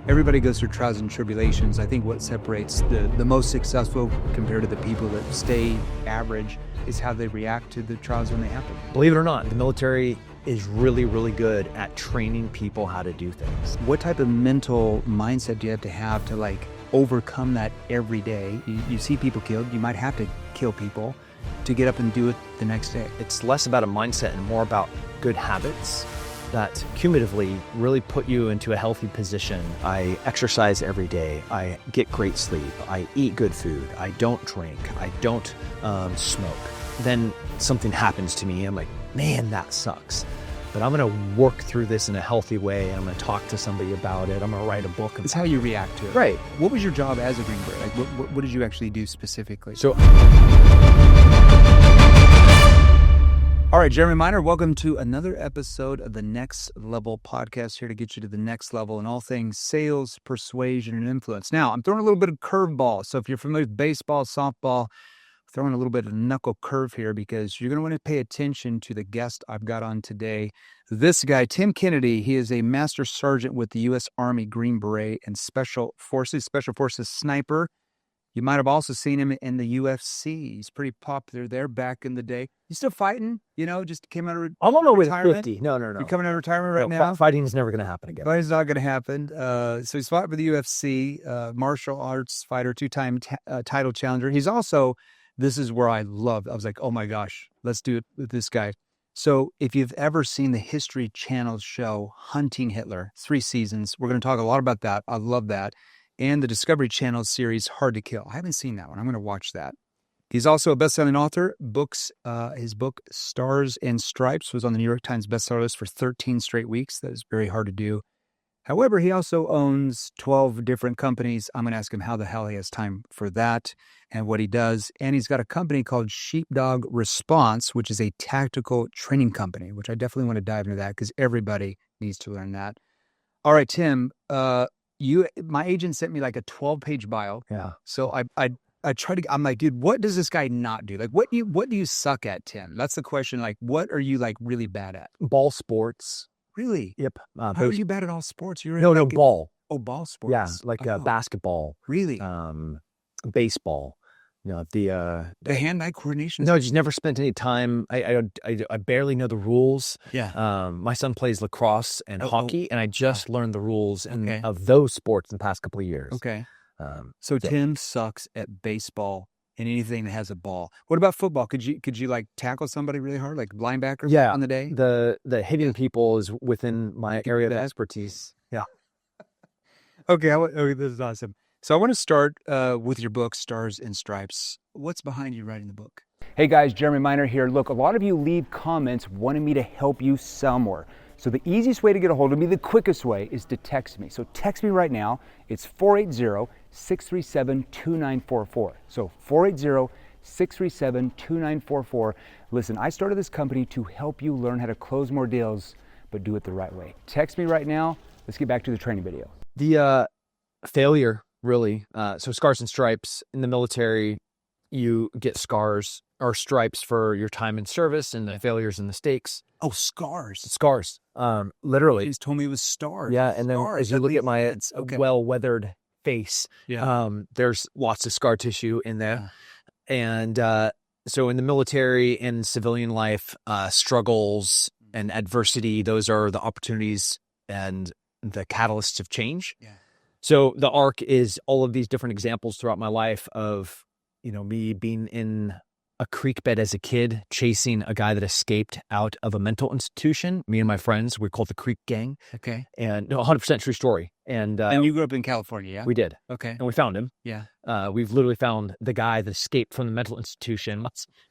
Everybody goes through trials and tribulations. I think what separates the most successful compared to the people that stay average is how they react to the trials when they happen. Believe it or not, the military is really, really good at training people how to do things. What type of mental mindset do you have to like overcome that every day? You see people killed, you might have to kill people to get up and do it the next day. It's less about a mindset and more about good habits that cumulatively really put you into a healthy position. I exercise every day. I get great sleep. I eat good food. I don't drink. I don't smoke. Then something happens to me. I'm like, man, that sucks. But I'm going to work through this in a healthy way. I'm going to talk to somebody about it. I'm going to write a book. It's how you react to it. Right. What was your job as a Green Beret? Like, what did you actually do specifically? So, all right, Jeremy Miner, welcome to another episode of the Next Level podcast, here to get you to the next level in all things sales, persuasion, and influence. Now, I'm throwing a little bit of curveball. So if you're familiar with baseball, softball, throwing a little bit of knuckle curve here because you're going to want to pay attention to the guest I've got on today. This guy, Tim Kennedy, he is a master sergeant with the U.S. Army Green Beret and Special Forces sniper. You might have also seen him in the UFC. He's pretty popular there back in the day. You still fighting? You know, just came out of I'm on my way to retirement? 50. No. You're coming out of retirement right now? Fighting is never going to happen again. Fighting's not going to happen. So he's fought for the UFC, martial arts fighter, two-time title challenger. He's also, this is where I was like, oh my gosh, let's do it with this guy. So if you've ever seen the History Channel show, Hunting Hitler, 3 seasons, we're going to talk a lot about that. I love that. And the Discovery Channel series, Hard to Kill. I haven't seen that one. I'm going to watch that. He's also a best-selling author. His book, Stars and Stripes, was on the New York Times bestseller list for 13 straight weeks. That is very hard to do. However, he also owns 12 different companies. I'm going to ask him how the hell he has time for that and what he does. And he's got a company called Sheepdog Response, which is a tactical training company, which I definitely want to dive into that because everybody needs to learn that. All right, Tim, my agent sent me like a 12-page bio. Yeah. So I try to, I'm like, dude, what does this guy not do? Like, what do you suck at, Tim? That's the question. Like, what are you like really bad at? Ball sports. Really? Yep. How are you bad at all sports? You're No, ball. Oh, ball sports. Yeah, like basketball. Really? Baseball. You know, the hand-eye coordination. No, just never spent any time. I barely know the rules. Yeah. My son plays lacrosse and hockey, and I just learned the rules of those sports in the past couple of years. Okay. So Tim sucks at baseball and anything that has a ball. What about football? Could you like tackle somebody really hard, like linebacker? Yeah. On the day. The hitting people is within my area of expertise. Yeah. Okay. This is awesome. So I want to start with your book, Stars and Stripes. What's behind you writing the book? Hey guys, Jeremy Miner here. Look, a lot of you leave comments wanting me to help you sell more. So the easiest way to get a hold of me, the quickest way, is to text me. So text me right now. It's 480-637-2944. So 480-637-2944. Listen, I started this company to help you learn how to close more deals, but do it the right way. Text me right now. Let's get back to the training video. The failure, really. So scars and stripes in the military, you get scars or stripes for your time in service and the failures and mistakes. Oh, scars. Scars. Literally. He's told me it was stars. Yeah, and then as you look at my well-weathered face, there's lots of scar tissue in there. Yeah. And so in the military and civilian life, struggles and adversity, those are the opportunities and the catalysts of change. Yeah. So the arc is all of these different examples throughout my life of, me being in a creek bed as a kid, chasing a guy that escaped out of a mental institution. Me and my friends, we're called the Creek Gang. Okay. And 100% true story. And you grew up in California, yeah? We did. Okay. And we found him. Yeah. We've literally found the guy that escaped from the mental institution.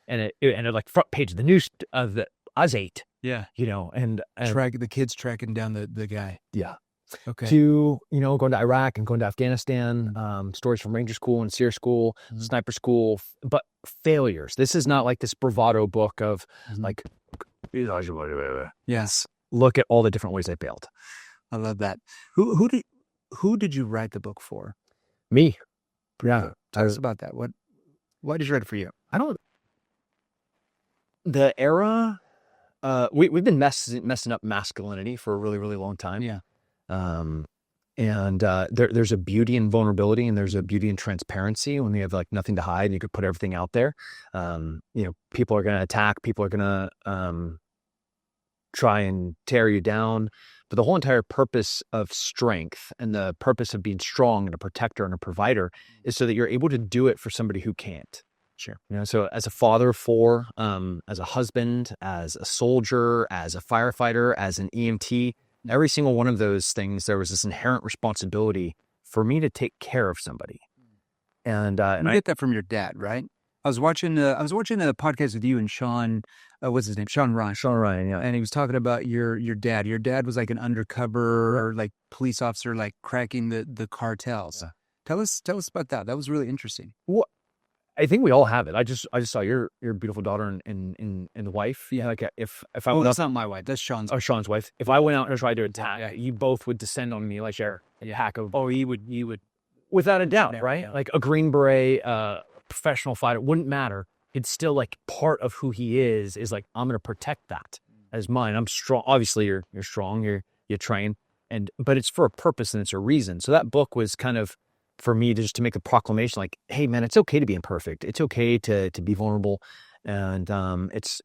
And it ended like front page of the news of the Us 8. Yeah. And the kids tracking down the guy. Yeah. Okay. To, going to Iraq and going to Afghanistan, stories from Ranger School and SEER School, Sniper School, but failures. This is not like this bravado book of like, yes, look at all the different ways I failed. I love that. Who did you write the book for? Me. Yeah. Tell us about that. Why did you write it for you? The era, we've been messing up masculinity for a really, really long time. Yeah. And there's a beauty in vulnerability, and there's a beauty in transparency when you have like nothing to hide and you could put everything out there. People are going to attack, people are going to try and tear you down. But the whole entire purpose of strength and the purpose of being strong and a protector and a provider is so that you're able to do it for somebody who can't. Sure. So as a father of four, as a husband, as a soldier, as a firefighter, as an EMT, every single one of those things, there was this inherent responsibility for me to take care of somebody. And you get that from your dad, right? I was watching a podcast with you and Sean, what's his name? Sean Ryan, yeah. And he was talking about your dad. Your dad was like an undercover or like police officer, like cracking the cartels. Yeah. Tell us about that. That was really interesting. Well, I think we all have it. I just saw your beautiful daughter and the wife. Yeah, like if I went that's not my wife. That's Sean's. Oh, Sean's wife. If I went out and tried to attack, you both would descend on me like a pack of. Oh, you would, without a doubt, right? Yeah. Like a Green Beret, professional fighter, wouldn't matter. It's still like part of who he is like I'm going to protect that as mine. I'm strong. Obviously, you're strong. You train, but it's for a purpose and it's a reason. So that book was kind of, for me, to just to make a proclamation like, hey man, it's okay to be imperfect. It's okay to be vulnerable. And it's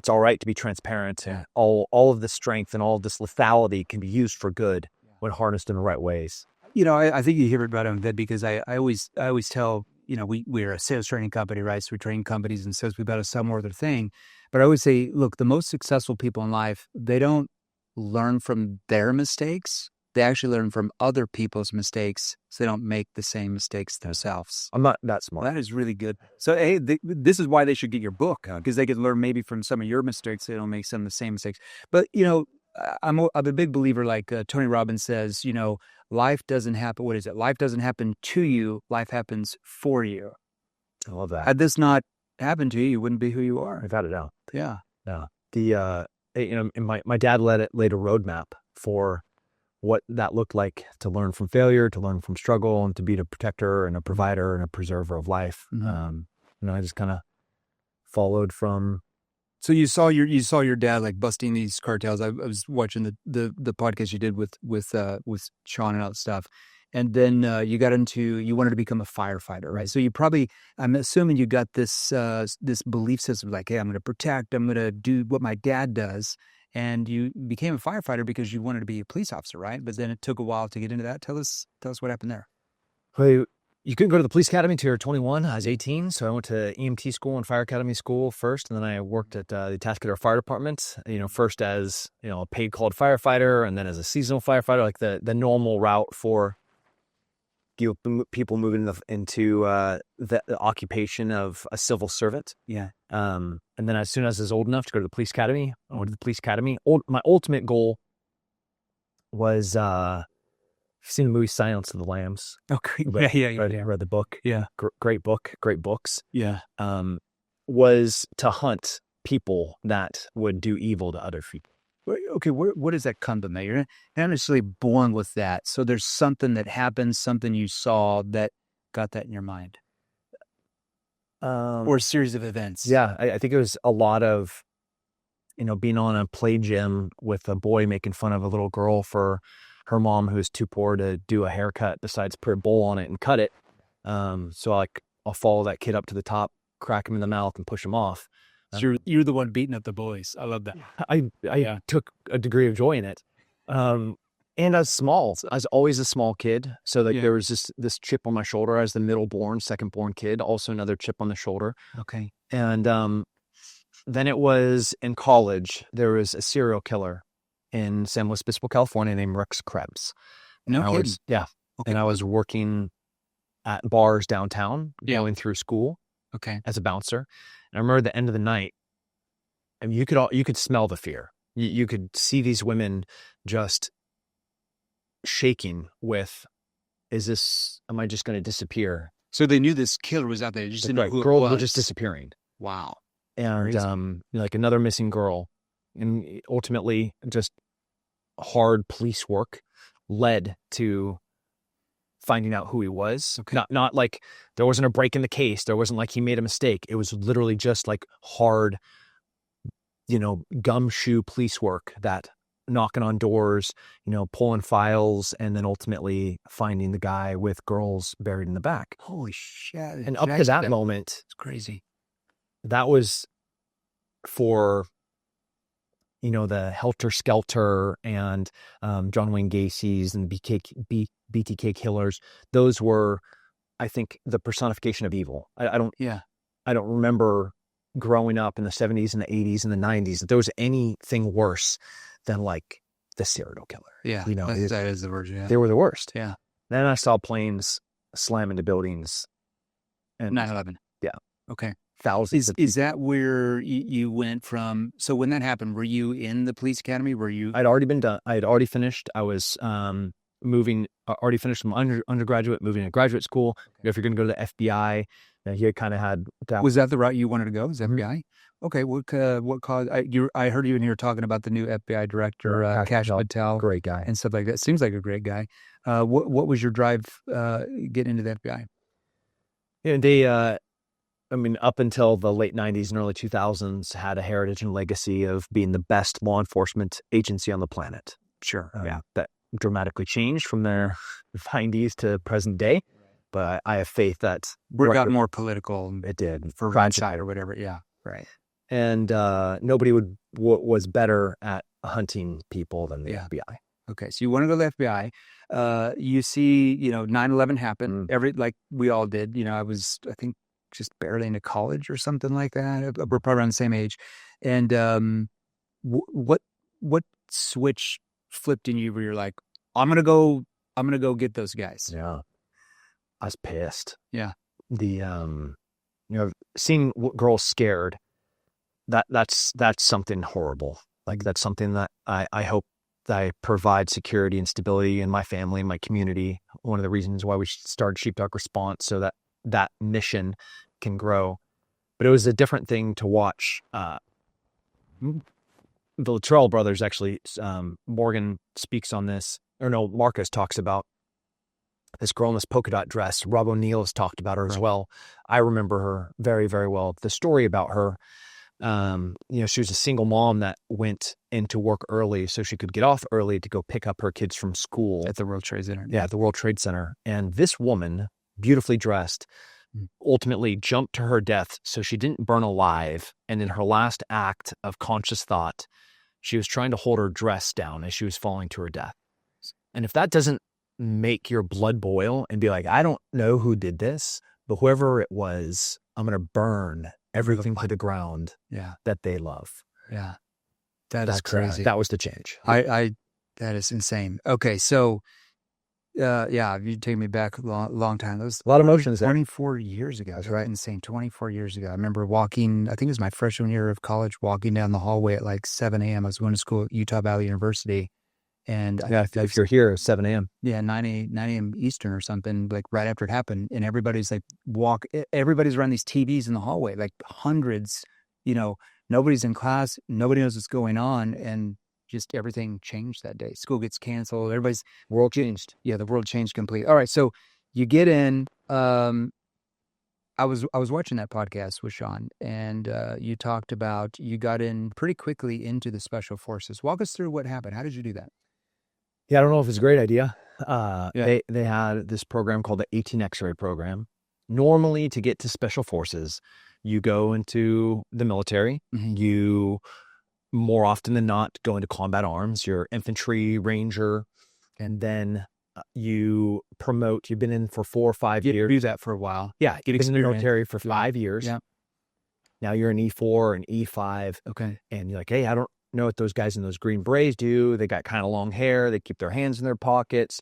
all right to be transparent. Yeah. All of the strength and all of this lethality can be used for good when harnessed in the right ways. I think you hear about it because I always tell, we're a sales training company, right? So we train companies and salespeople about to sell more of their thing. But I always say, look, the most successful people in life, they don't learn from their mistakes. They actually learn from other people's mistakes so they don't make the same mistakes themselves. I'm not that smart. That is really good. So, hey, this is why they should get your book, because they could learn maybe from some of your mistakes. So they don't make some of the same mistakes. But, I'm a big believer, like Tony Robbins says, life doesn't happen. What is it? Life doesn't happen to you. Life happens for you. I love that. Had this not happened to you, you wouldn't be who you are. Without a doubt. Yeah. Yeah. My dad laid a roadmap for what that looked like to learn from failure, to learn from struggle, and to be a protector and a provider and a preserver of life. Mm-hmm. I just kind of followed from. So you saw your dad like busting these cartels. I was watching the podcast you did with Sean and all that stuff, and then you wanted to become a firefighter, right? So I'm assuming you got this belief system like, hey, I'm going to protect, I'm going to do what my dad does. And you became a firefighter because you wanted to be a police officer, right? But then it took a while to get into that. Tell us what happened there. Well, you couldn't go to the police academy until you were 21. I was 18, so I went to EMT school and fire academy school first, and then I worked at the Atascadero Fire Department. First as a paid called firefighter, and then as a seasonal firefighter, like the normal route for people moving into the occupation of a civil servant. Yeah. And then as soon as I was old enough to go to the police academy, I went to the police academy. My ultimate goal was, you've seen the movie Silence of the Lambs. Oh, great. Yeah. I read the book. Yeah. Great book, great books. Yeah. Was to hunt people that would do evil to other people. Okay, what does that come to? You're not necessarily born with that. So there's something that happened, something you saw that got that in your mind. Or a series of events. Yeah, I think it was a lot of, being on a play gym with a boy making fun of a little girl for her mom who's too poor to do a haircut besides put a bowl on it and cut it. So I'll follow that kid up to the top, crack him in the mouth and push him off. So you're the one beating up the boys. I love that. I took a degree of joy in it. And I was small. I was always a small kid. So there was this chip on my shoulder. I was the second born kid, also another chip on the shoulder. Okay. And then it was in college, there was a serial killer in San Luis Obispo, California named Rex Krebs. No kidding. Yeah. Okay. And I was working at bars downtown, going through school. Okay. As a bouncer. And I remember at the end of the night, and you could smell the fear. You could see these women just shaking with, am I just going to disappear? So they knew this killer was out there. You just didn't know who girls it was. Were just disappearing. Wow. And like another missing girl. And ultimately just hard police work led to finding out who he was. Okay. Not like there wasn't a break in the case. There wasn't like he made a mistake. It was literally just like hard, gumshoe police work that knocking on doors, pulling files, and then ultimately finding the guy with girls buried in the back. Holy shit. And up to that moment, it's crazy. That was for, the helter-skelter and John Wayne Gacy's and BTK killers. Those were, I think, the personification of evil. I don't remember growing up in the 70s and the 80s and the 90s that there was anything worse than like the serial killer. Yeah, that is the word. Yeah, they were the worst. Yeah. Then I saw planes slam into buildings. And 9/11. Yeah. Okay. Thousands. Is that where you went from? So when that happened, were you in the police academy? Were you? I'd already been done. I had already finished. I was already finished from undergraduate, moving to graduate school. If you're going to go to the FBI, he kind of had that. Was that the route you wanted to go? Is FBI? Okay. What caused? I heard you in here talking about the new FBI director, Kash Patel, great guy, and stuff like that. Seems like a great guy. What was your drive getting into the FBI? They up until the late 90s and early 2000s, had a heritage and legacy of being the best law enforcement agency on the planet. Sure. That dramatically changed from their 90s to present day. But I have faith that it got more political. It did. For one side or whatever. Yeah. Right. And nobody was better at hunting people than the FBI. Okay. So you want to go to the FBI. You see, 9/11 happened. Like we all did. I was, I think, just barely into college or something like that. We're probably around the same age. And what switch flipped in you where you're like, I'm gonna go get those guys? Yeah, I was pissed. Yeah, seeing girls scared, that's something horrible. Like that's something that I hope that I provide security and stability in my family, my community. One of the reasons why we started Sheepdog Response, so that mission can grow. But it was a different thing to watch. The Luttrell brothers, actually, Morgan speaks on this, or no, Marcus talks about this girl in this polka dot dress. Rob O'Neill has talked about her as well. I remember her very, very well. The story about her, she was a single mom that went into work early so she could get off early to go pick up her kids from school. At the World Trade Center. Yeah, at the World Trade Center. And this woman, beautifully dressed, ultimately jumped to her death so she didn't burn alive. And in her last act of conscious thought, she was trying to hold her dress down as she was falling to her death. And if that doesn't make your blood boil and be like, I don't know who did this, but whoever it was, I'm going to burn everything to the ground that they love. Yeah. That's crazy. That was the change. That is insane. Okay. So, you take me back a long time. That was a lot of emotions 24 years ago. That's right. Insane. 24 years ago. I remember walking, I think it was my freshman year of college, walking down the hallway at like 7 a.m. I was going to school at Utah Valley University. And if you're here at 7 a.m. Yeah, 9 a.m. Eastern or something, like right after it happened. And everybody's like everybody's around these TVs in the hallway, like hundreds, nobody's in class. Nobody knows what's going on. And just everything changed that day. School gets canceled. Everybody's world changed. Yeah, the world changed completely. All right. So you get in, I was watching that podcast with Sean, and you talked about you got in pretty quickly into the special forces. Walk us through what happened. How did you do that? Yeah, I don't know if it's a great idea. They had this program called the 18 X-ray program. Normally, to get to special forces, you go into the military. Mm-hmm. You, more often than not, go into combat arms. You're infantry, ranger, and then you promote. You've been in for 4 or 5 years. You do that for a while. Yeah, you've been in the military for 5 years. Yeah. Now you're an E4 and E5. Okay. And you're like, hey, I don't know what those guys in those green berets do. They got kind of long hair. They keep their hands in their pockets.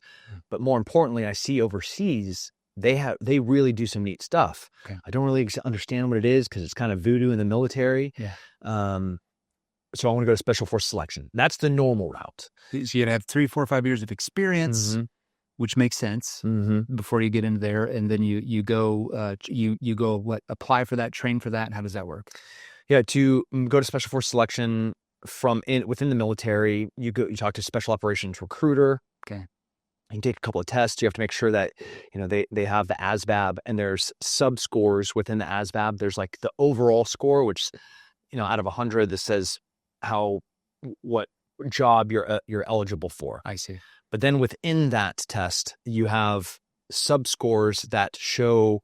But more importantly, I see overseas, they really do some neat stuff. Okay. I don't really understand what it is because it's kind of voodoo in the military. Yeah. So I want to go to special force selection. That's the normal route. So you'd have 3, 4, 5 years of experience, which makes sense before you get into there. And then you go, apply for that, train for that. How does that work? Yeah. To go to special force selection within the military, you talk to special operations recruiter. Okay. You take a couple of tests. You have to make sure that, they have the ASVAB, and there's sub scores within the ASVAB. There's like the overall score, which, out of 100, this says what job you're eligible for. I see. But then within that test, you have sub-scores that show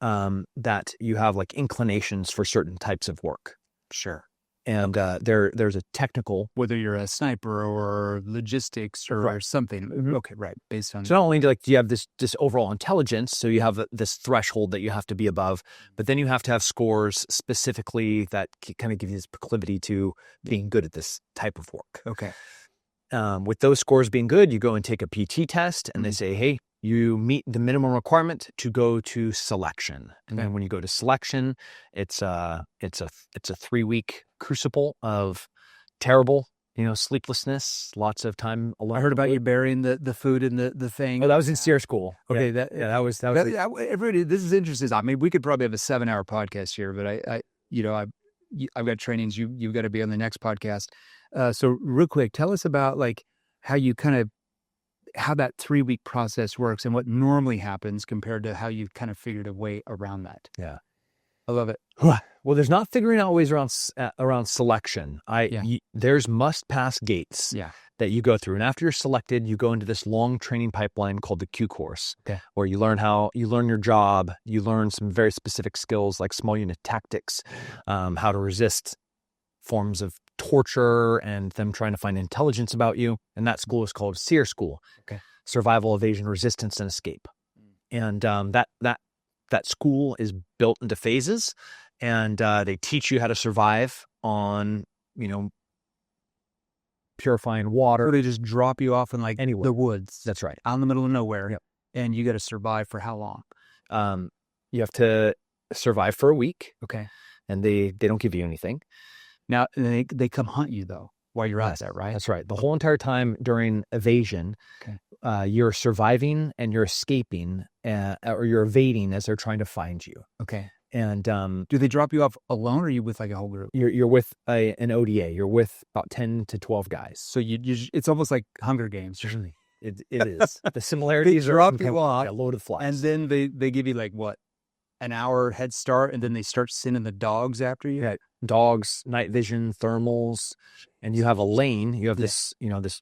that you have like inclinations for certain types of work. Sure. And there's a technical, whether you're a sniper or logistics or something. Mm-hmm. Okay, right. Based on so not only do you have this overall intelligence, so you have this threshold that you have to be above, but then you have to have scores specifically that kind of give you this proclivity to being good at this type of work. Okay. With those scores being good, you go and take a PT test, and they say, hey, you meet the minimum requirement to go to selection. And then when you go to selection, it's a 3-week crucible of terrible, sleeplessness, lots of time alone. I heard about you burying the food in the thing. Oh, that was in SEER school. Okay, that was everybody. This is interesting. I mean, we could probably have a 7-hour podcast here, but I've got trainings. You've got to be on the next podcast. So real quick, tell us about like how that 3-week process works and what normally happens compared to how you've kind of figured a way around that. Yeah. I love it. Well, there's not figuring out ways around selection. There's must-pass gates that you go through. And after you're selected, you go into this long training pipeline called the Q course, where you learn your job, you learn some very specific skills like small unit tactics, how to resist forms of torture and them trying to find intelligence about you. And that school is called SEER school, Survival, Evasion, Resistance, and Escape. And that school is built into phases, and they teach you how to survive on, purifying water. So they just drop you off in like anywhere. The woods. That's right. Out in the middle of nowhere. Yep. And you got to survive for how long? You have to survive for a week. Okay. And they don't give you anything. Now, they come hunt you, though, while you're out there, right? That's right. The whole entire time during evasion, you're surviving and you're escaping or you're evading as they're trying to find you. Okay. And do they drop you off alone or are you with like a whole group? You're with an ODA. You're with about 10 to 12 guys. So it's almost like Hunger Games. Certainly. It is. The similarities they drop you off. A load of flies. And then they give you like what? An hour head start, and then they start sending the dogs after you? Yeah, dogs, night vision, thermals, and you have a lane. You have this, this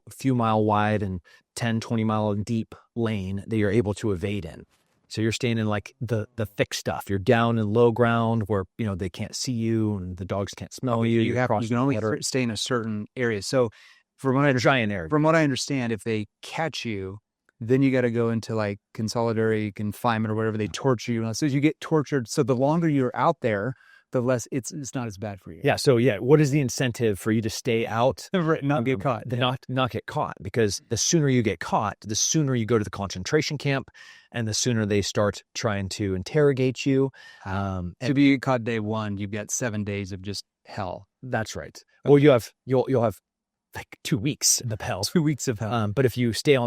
few mile wide and 10, 20 mile deep lane that you're able to evade in. So you're staying in like the thick stuff. You're down in low ground where, they can't see you and the dogs can't smell you. You can only stay in a certain area. So from what I understand, if they catch you, then you got to go into like consolidatory confinement or whatever. They torture you. So you get tortured. So the longer you're out there, the less it's not as bad for you. Yeah. So what is the incentive for you to stay out? Not get caught. Not get caught, because the sooner you get caught, the sooner you go to the concentration camp, and the sooner they start trying to interrogate you. So if you get caught day 1, you've got 7 days of just hell. That's right. Okay. Well, you'll have like 2 weeks in the hell. 2 weeks of hell. But if you stay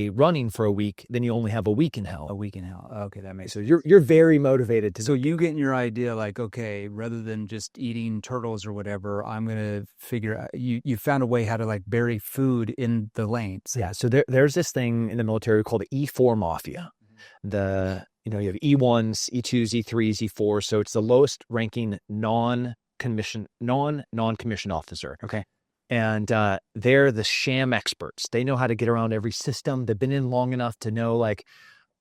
running for a week, then you only have a week in hell. A week in hell. Okay, that makes sense. So you're very motivated to. So you getting your idea like, okay, rather than just eating turtles or whatever, I'm gonna figure out. You found a way how to like bury food in the lanes. Yeah. So there's this thing in the military called the E4 mafia. You have E1s, E2s, E3s, E4s. So it's the lowest ranking non-commissioned officer. Okay. And they're the sham experts. They know how to get around every system. They've been in long enough to know like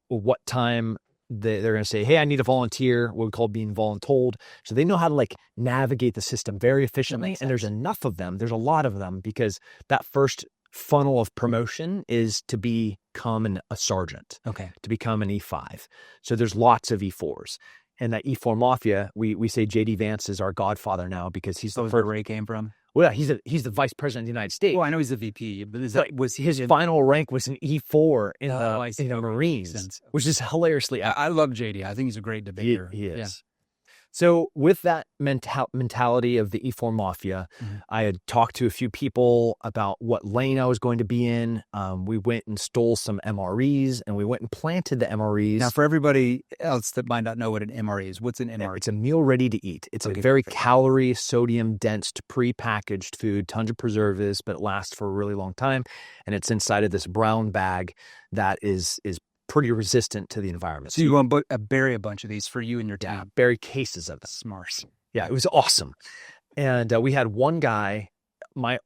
what time they're going to say, hey, I need a volunteer, what we call being voluntold. So they know how to like navigate the system very efficiently. And there's enough of them. There's a lot of them, because that first funnel of promotion is to become a sergeant, to become an E5. So there's lots of E4s. And that E4 mafia, we say J.D. Vance is our godfather now, because he's the first. Where Ray came from? Well, yeah, he's the vice president of the United States. Well, I know he's the VP, but was his final rank was an E4 in the Marines, which is hilariously. I love JD. I think he's a great debater. He is. Yeah. So with that mentality of the E4 mafia, I had talked to a few people about what lane I was going to be in. We went and stole some MREs, and we went and planted the MREs. Now, for everybody else that might not know what an MRE is, what's an MRE? It's a meal ready to eat. It's a very calorie, sodium-dense, pre-packaged food, tons of preservatives, but it lasts for a really long time. And it's inside of this brown bag that is pretty resistant to the environment. So you want to bury a bunch of these for you and your team? Yeah, bury cases of them. Smart. Yeah, it was awesome. And we had one guy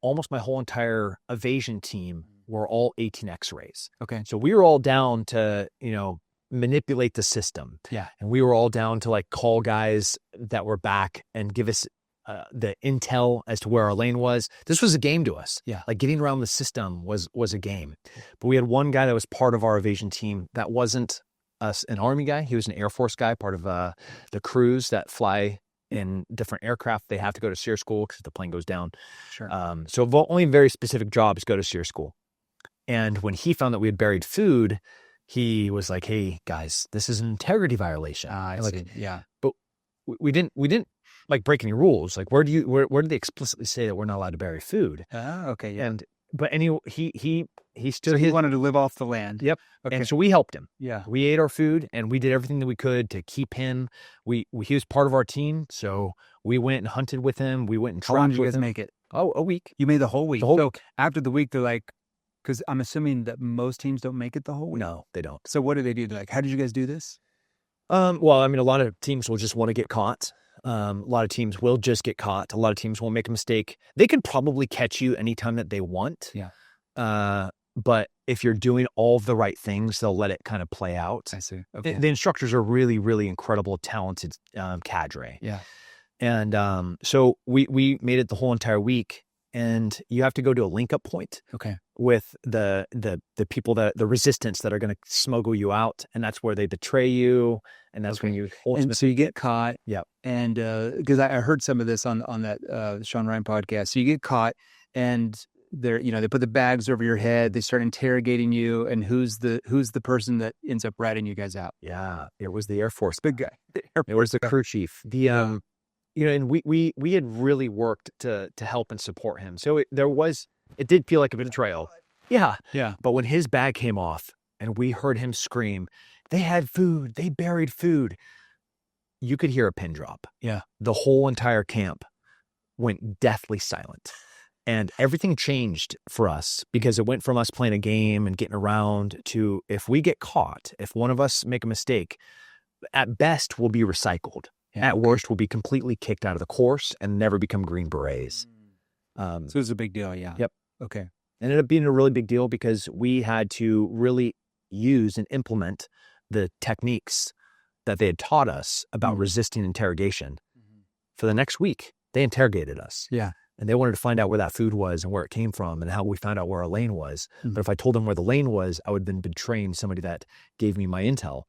almost my whole entire evasion team were all 18 X-rays. Okay. So we were all down to, manipulate the system. Yeah. And we were all down to like call guys that were back and give us the intel as to where our lane was. This was a game to us. Yeah. Like getting around the system was a game. But we had one guy that was part of our evasion team that wasn't an Army guy. He was an Air Force guy, part of the crews that fly in different aircraft. They have to go to SEER school because the plane goes down. Sure. So only very specific jobs go to SEER school. And when he found that we had buried food, he was like, "Hey guys, this is an integrity violation." I see. Yeah. But we didn't like break any rules. Like, where do they explicitly say that we're not allowed to bury food? Okay. Yeah. But anyway, he stood. So he wanted to live off the land. Yep. Okay. And so we helped him. Yeah. We ate our food and we did everything that we could to keep him. He was part of our team, so we went and hunted with him. We went and How long trapped did you with guys him. make it? Oh, a week. You made the whole week. The whole so week. after the week, they're like, because I'm assuming that most teams don't make it the whole week. No, they don't. So what do they do? They're like, how did you guys do this? Well, I mean, a lot of teams will just want to get caught. A lot of teams will just get caught. A lot of teams will make a mistake. They can probably catch you anytime that they want. Yeah. But if you're doing all the right things, they'll let it kind of play out. I see. Okay. The instructors are really, really incredible, talented cadre. Yeah. And so we made it the whole entire week. And you have to go to a link-up point Okay. with the people the resistance that are going to smuggle you out, and that's where they betray you, and that's when you And so you get caught. Yep. And because I heard some of this on that Sean Ryan podcast. So you get caught, and they put the bags over your head. They start interrogating you, and who's the person that ends up ratting you guys out? Yeah, it was the Air Force Big guy. It was the crew chief. And we had really worked to help and support him. So it did feel like a betrayal. Yeah. Yeah. But when his bag came off and we heard him scream, they had food, they buried food, you could hear a pin drop. Yeah. The whole entire camp went deathly silent. And everything changed for us because it went from us playing a game and getting around to, if we get caught, if one of us make a mistake, at best we'll be recycled. Yeah. At worst, we'll be completely kicked out of the course and never become Green Berets. So it's a big deal, yeah. Yep. Okay. It ended up being a really big deal because we had to really use and implement the techniques that they had taught us about resisting interrogation. For the next week, they interrogated us. Yeah. And they wanted to find out where that food was and where it came from and how we found out where our lane was. But if I told them where the lane was, I would have been betraying somebody that gave me my intel.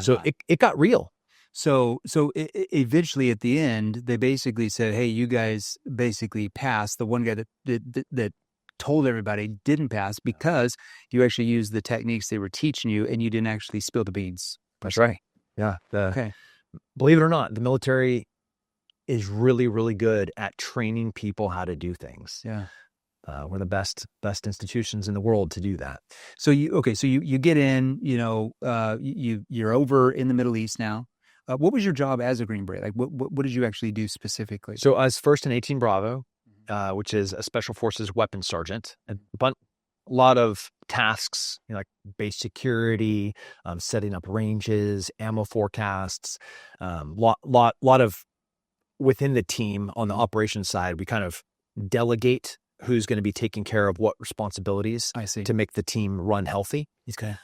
So it got real. So eventually at the end, they basically said, "Hey, you guys basically passed." The one guy that told everybody didn't pass because you actually used the techniques they were teaching you, and you didn't actually spill the beans. That's right. Yeah. Okay. Believe it or not, the military is really, really good at training people how to do things. Yeah. We're the best institutions in the world to do that. So you get in. You're over in the Middle East now. What was your job as a Green Beret? Like, what did you actually do specifically? So I was first in 18 Bravo, which is a Special Forces weapons sergeant. A lot of tasks, like base security, setting up ranges, ammo forecasts, lot of within the team on the operations side. We kind of delegate who's going to be taking care of what responsibilities. I see. To make the team run healthy. Okay.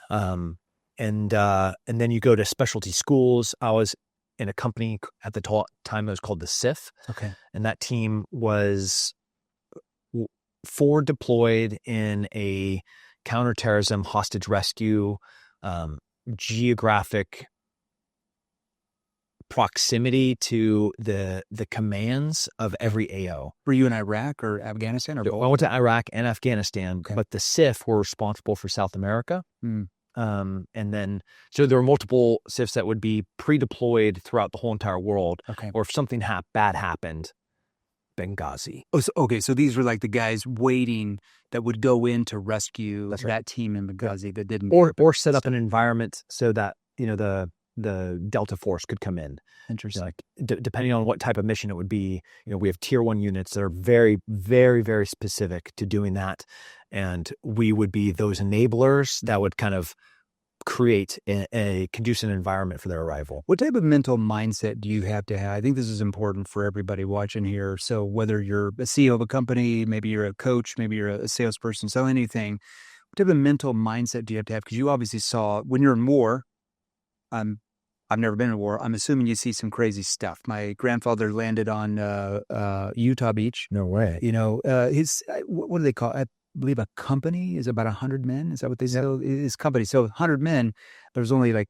And then you go to specialty schools. I was in a company at the time. It was called the SIF. Okay. And that team was forward deployed in a counterterrorism hostage rescue, geographic proximity to the commands of every AO. Were you in Iraq or Afghanistan or both? I went to Iraq and Afghanistan, but the SIF were responsible for South America. And then, so there were multiple SIFs that would be pre-deployed throughout the whole entire world. Okay. Or if something bad happened, Benghazi. Oh, so these were like the guys waiting that would go in to rescue that team in Benghazi that didn't. Or set up an environment so that, the Delta Force could come in. Interesting. Like depending on what type of mission it would be, we have tier 1 units that are very, very, very specific to doing that. And we would be those enablers that would kind of create a conducive environment for their arrival. What type of mental mindset do you have to have? I think this is important for everybody watching here. So whether you're a CEO of a company, maybe you're a coach, maybe you're a salesperson, so anything, what type of mental mindset do you have to have? Because you obviously saw when you're in war, I've never been in war. I'm assuming you see some crazy stuff. My grandfather landed on Utah Beach. No way. You know, what do they call it? I believe a company is about 100 men. Is that what they say? His company. So 100 men, there's only like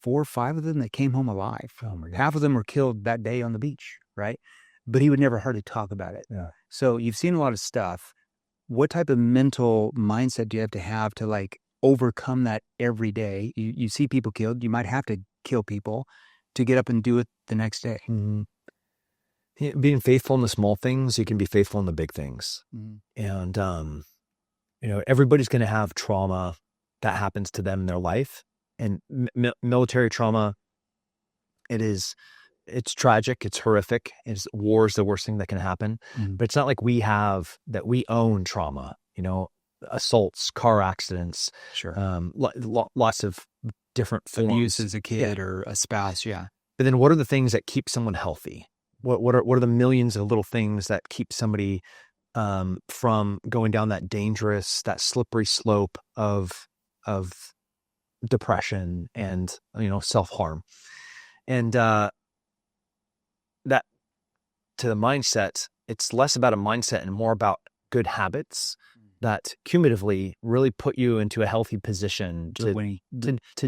4 or 5 of them that came home alive. Oh my God. Half of them were killed that day on the beach, right? But he would never hardly talk about it. Yeah. So you've seen a lot of stuff. What type of mental mindset do you have to like overcome that every day? You see people killed. You might have to kill people to get up and do it the next day. Mm-hmm. Being faithful in the small things, you can be faithful in the big things. Mm-hmm. And, you know, everybody's going to have trauma that happens to them in their life. And military trauma, it's tragic. It's horrific. War is the worst thing that can happen. Mm-hmm. But it's not like we own trauma, you know, assaults, car accidents, sure, lots of different forms. Abuse as a kid or a spouse. Yeah. But then what are the things that keep someone healthy? What are the millions of little things that keep somebody from going down that dangerous, that slippery slope of depression and, you know, self-harm? And that to the mindset, it's less about a mindset and more about good habits that cumulatively really put you into a healthy position to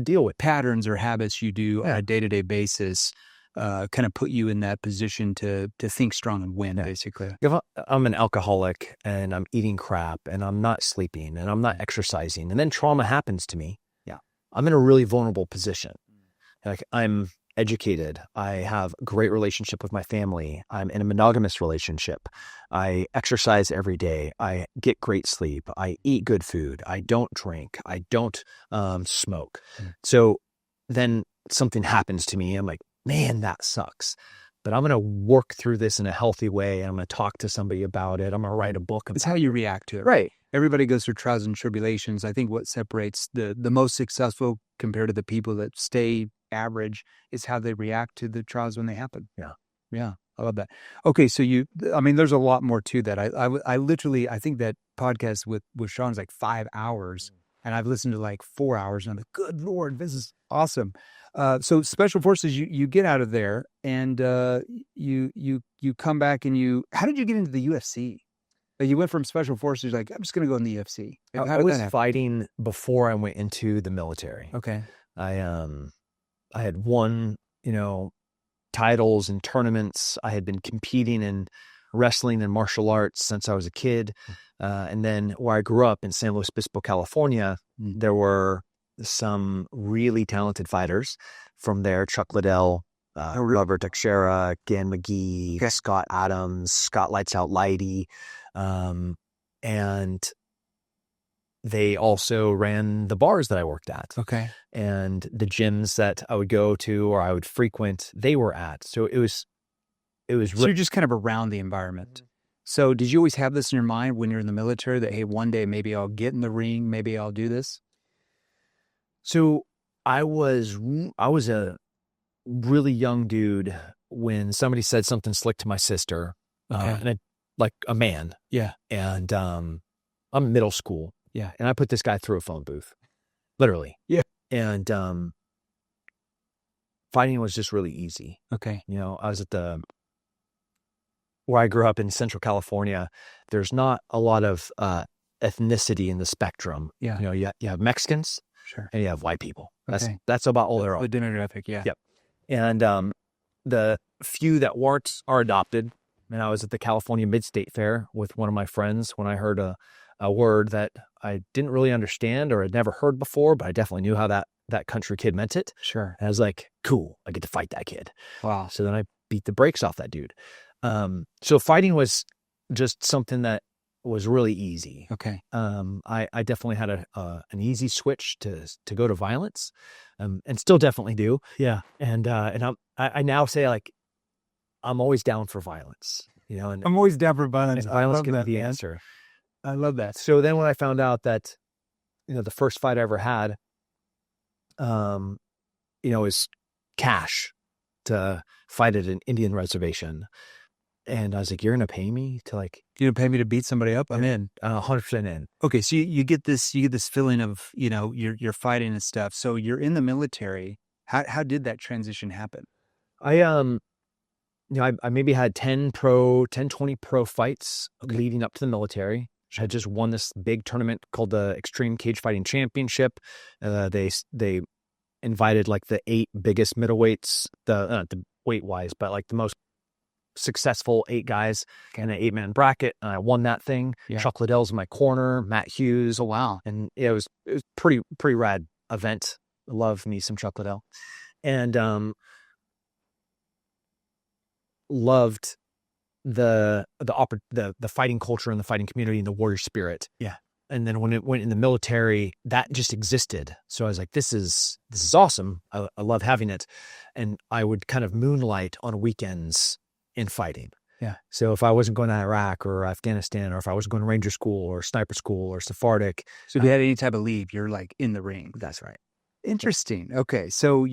deal with. Patterns or habits you do on a day-to-day basis kind of put you in that position to think strong and win, basically. If I'm an alcoholic and I'm eating crap and I'm not sleeping and I'm not exercising and then trauma happens to me, I'm in a really vulnerable position. Like, I'm educated. I have a great relationship with my family. I'm in a monogamous relationship. I exercise every day. I get great sleep. I eat good food. I don't drink. I don't smoke. So then something happens to me. I'm like, man, that sucks. But I'm going to work through this in a healthy way. I'm going to talk to somebody about it. I'm going to write a book about it. It's how you react to it. Right. Everybody goes through trials and tribulations. I think what separates the most successful compared to the people that stay average is how they react to the trials when they happen. Yeah. I love that. Okay. So there's a lot more to that. I literally, I think that podcast with Sean is like 5 hours and I've listened to like 4 hours and I'm like, good Lord, this is awesome. So special forces, you get out of there and you come back and how did you get into the UFC? You went from special forces, like, I'm just going to go in the UFC. I was fighting before I went into the military. Okay. I had won, you know, titles and tournaments. I had been competing in wrestling and martial arts since I was a kid. And then where I grew up in San Luis Obispo, California, there were some really talented fighters from there. Chuck Liddell, Robert Teixeira, Dan McGee, Scott Adams, Scott Lights Out Lighty. And they also ran the bars that I worked at. Okay. And the gyms that I would go to or I would frequent, they were at. So it was. So you're just kind of around the environment. So did you always have this in your mind when you're in the military that, hey, one day maybe I'll get in the ring, maybe I'll do this? So I was a really young dude when somebody said something slick to my sister, and like a man. Yeah. And I'm in middle school. Yeah. And I put this guy through a phone booth, literally. Yeah. And fighting was just really easy. Okay. You know, I was where I grew up in Central California, there's not a lot of ethnicity in the spectrum. Yeah. You know, you have Mexicans. Sure. And you have white people. Okay. That's about all there are. The demographic, yeah. Yep. And the few that weren't are adopted. And I was at the California Mid-State Fair with one of my friends when I heard a word that I didn't really understand or had never heard before, but I definitely knew how that country kid meant it. Sure. And I was like, cool, I get to fight that kid. Wow. So then I beat the brakes off that dude. So fighting was just something that was really easy. Okay. I definitely had an easy switch to go to violence, and still definitely do. Yeah. And I now say, like, I'm always down for violence, you know, and I'm always down for violence. Violence can be the answer. I love that. So then when I found out that, you know, the first fight I ever had, is cash to fight at an Indian reservation. And I was like, you're going to pay me to you're going to pay me to beat somebody up? I'm in. 100% in. Okay. So you get this feeling of, you're fighting and stuff. So you're in the military. How did that transition happen? I maybe had 20 pro fights leading up to the military. I had just won this big tournament called the Extreme Cage Fighting Championship. They invited the 8 biggest middleweights, the weight wise, but the most successful 8 guys in an 8-man bracket. And I won that thing. Yeah. Chuck Liddell's in my corner, Matt Hughes. Oh, wow. And it was pretty rad event. I love me some Chuck Liddell. And loved the fighting culture and the fighting community and the warrior spirit. Yeah. And then when it went in the military, that just existed. So I was like, this is awesome. I love having it. And I would kind of moonlight on weekends in fighting. Yeah. So if I wasn't going to Iraq or Afghanistan, or if I wasn't going to Ranger School or Sniper School or Sephardic. So if you had any type of leave, you're in the ring. That's right. Interesting. Okay. So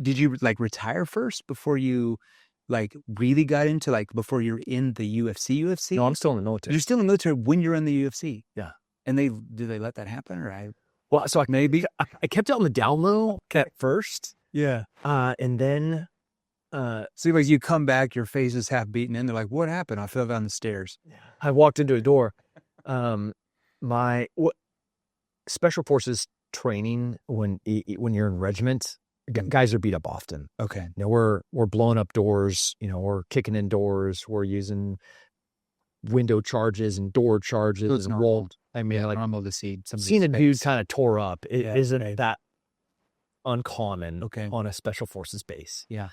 did you retire first before you really got into before you're in the UFC? No, I'm still in the military. You're still in the military when you're in the UFC. Yeah. And did they let that happen So I kept it on the down low at first. Yeah. And then so you come back, your face is half beaten in. They're like, what happened? I fell down the stairs. I walked into a door. Special forces training when you're in regiment, guys are beat up often. Okay. We're blowing up doors, we're kicking in doors, we're using window charges and door charges. So it's and normal. I mean, normal to see seeing a dude kind of tore up. It isn't that uncommon okay. on a special forces base. Yeah.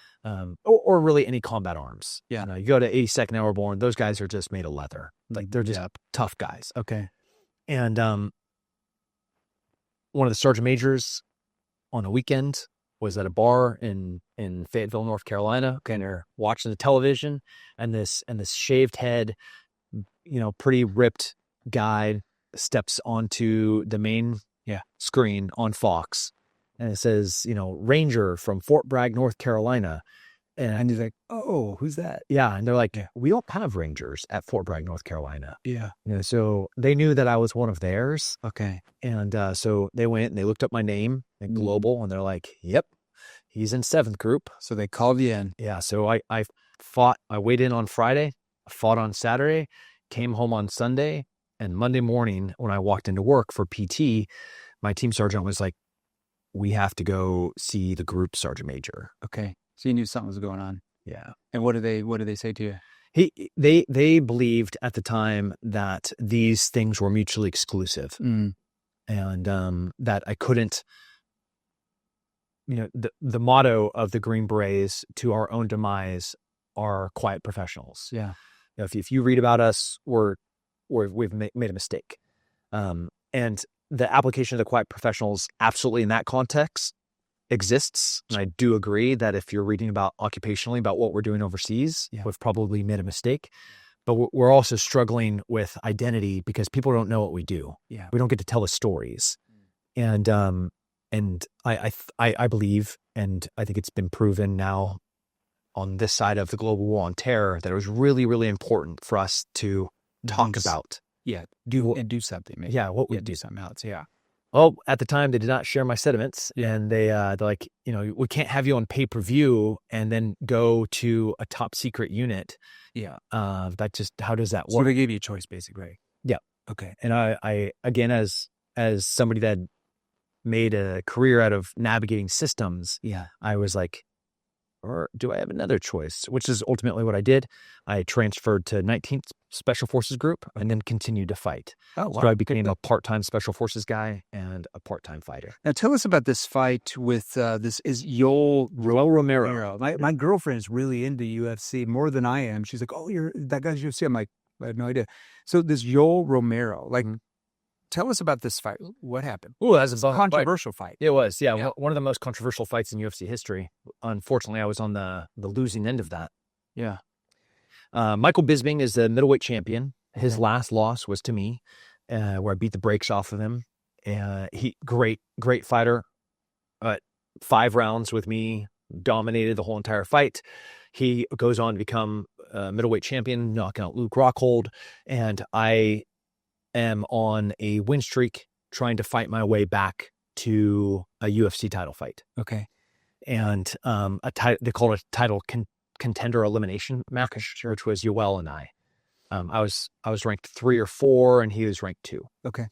Or really any combat arms. Yeah. You go to 82nd Airborne, those guys are just made of leather. They're just tough guys. Okay. And one of the sergeant majors on a weekend was at a bar in Fayetteville, North Carolina. Okay, and they're watching the television, and this shaved head, pretty ripped guy steps onto the main screen on Fox, and it says, Ranger from Fort Bragg, North Carolina. And he's like, oh, who's that? Yeah. And they're like, we don't have Rangers at Fort Bragg, North Carolina. Yeah. So they knew that I was one of theirs. Okay. And so they went and they looked up my name at Global, and they're like, yep, he's in 7th group. So they called you in. Yeah. So I fought. I weighed in on Friday. I fought on Saturday, came home on Sunday. And Monday morning, when I walked into work for PT, my team sergeant was like, we have to go see the group sergeant major. Okay. So you knew something was going on. Yeah. And what did they say to you? They believed at the time that these things were mutually exclusive, and that I couldn't. The motto of the Green Berets, to our own demise, are quiet professionals. Yeah. If you read about us, we've made a mistake, and the application of the quiet professionals absolutely in that context exists. And I do agree that if you're reading about occupationally about what we're doing overseas, we've probably made a mistake. But we're also struggling with identity because people don't know what we do. Yeah. We don't get to tell the stories. And I believe, and I think it's been proven now on this side of the global war on terror, that it was really, really important for us to talk about. Yeah. Do something. Maybe. Yeah. What we do something else. Yeah. Well, at the time, they did not share my sentiments, and they're like, we can't have you on pay-per-view and then go to a top secret unit. Yeah. That just, how does that work? So they gave you a choice, basically. Yeah. Okay. And I again, as somebody that made a career out of navigating systems, I was like, or do I have another choice? Which is ultimately what I did. I transferred to 19th Special Forces Group and then continued to fight. Oh, wow. So I became a part-time Special Forces guy and a part-time fighter. Now tell us about this fight with this is Yoel Romero. My girlfriend is really into UFC more than I am. She's like, oh, that guy's UFC. I'm like, I had no idea. So this Yoel Romero, tell us about this fight. What happened? Oh, that's a controversial fight. It was, yeah. One of the most controversial fights in UFC history. Unfortunately, I was on the losing end of that. Yeah. Michael Bisping is the middleweight champion. His last loss was to me, where I beat the brakes off of him. he great fighter. 5 rounds with me, dominated the whole entire fight. He goes on to become a middleweight champion, knocking out Luke Rockhold, and I am on a win streak, trying to fight my way back to a UFC title fight. Okay. And they call it a title contender elimination match, Okay, sure. which was Yoel and I. I was ranked 3 or 4, and he was ranked 2. Okay.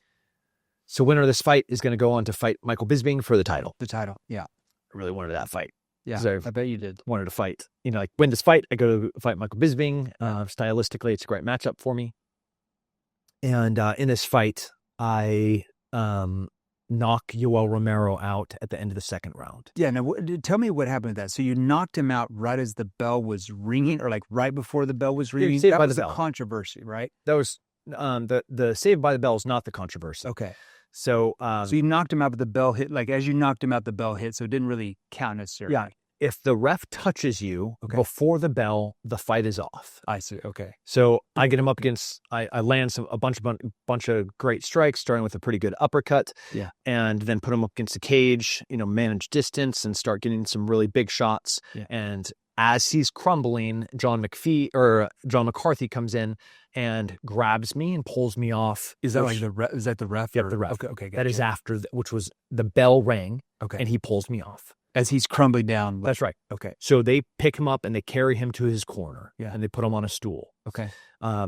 So winner of this fight is going to go on to fight Michael Bisping for the title. The title. Yeah. I really wanted that fight. Yeah. I bet you did. Wanted to fight. Like win this fight, I go to fight Michael Bisping. Stylistically, it's a great matchup for me. And in this fight, I knock Yoel Romero out at the end of the second round. Yeah. Now, tell me what happened with that. So you knocked him out right as the bell was ringing, or like right before the bell was ringing. Saved that by was the a bell. controversy, right? That was the Saved by the Bell is not the controversy. Okay. So So you knocked him out, but the bell hit. Like as you knocked him out, the bell hit. So it didn't really count necessarily. Yeah. If the ref touches you before the bell, the fight is off. I see. Okay. So I get him up against. I land a bunch of great strikes, starting with a pretty good uppercut. Yeah. And then put him up against the cage. Manage distance and start getting some really big shots. Yeah. And as he's crumbling, John McCarthy comes in and grabs me and pulls me off. Is that like the ref? Is that the ref? Yep, the ref. Okay. That is after, which was the bell rang. Okay. And he pulls me off. As he's crumbling down. That's right. Okay. So they pick him up and they carry him to his corner. Yeah. And they put him on a stool. Okay.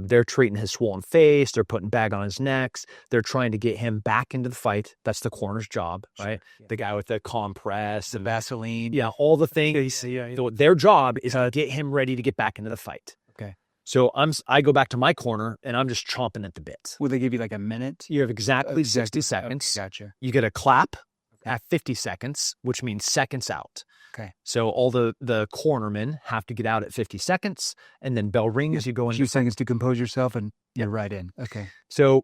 They're treating his swollen face. They're putting bag on his neck. They're trying to get him back into the fight. That's the corner's job, right? Yeah. The guy with the compress, The Vaseline. yeah, all the things. Yeah. So their job is to get him ready to get back into the fight. Okay. So I go back to my corner and I'm just chomping at the bit. Will they give you like a minute? You have exactly 60 seconds. Okay, gotcha. You get a clap at 50 seconds, which means seconds out. Okay. So all the cornermen have to get out at 50 seconds, and then bell rings. You go in. 2 seconds to compose yourself, and you're right in. Okay. So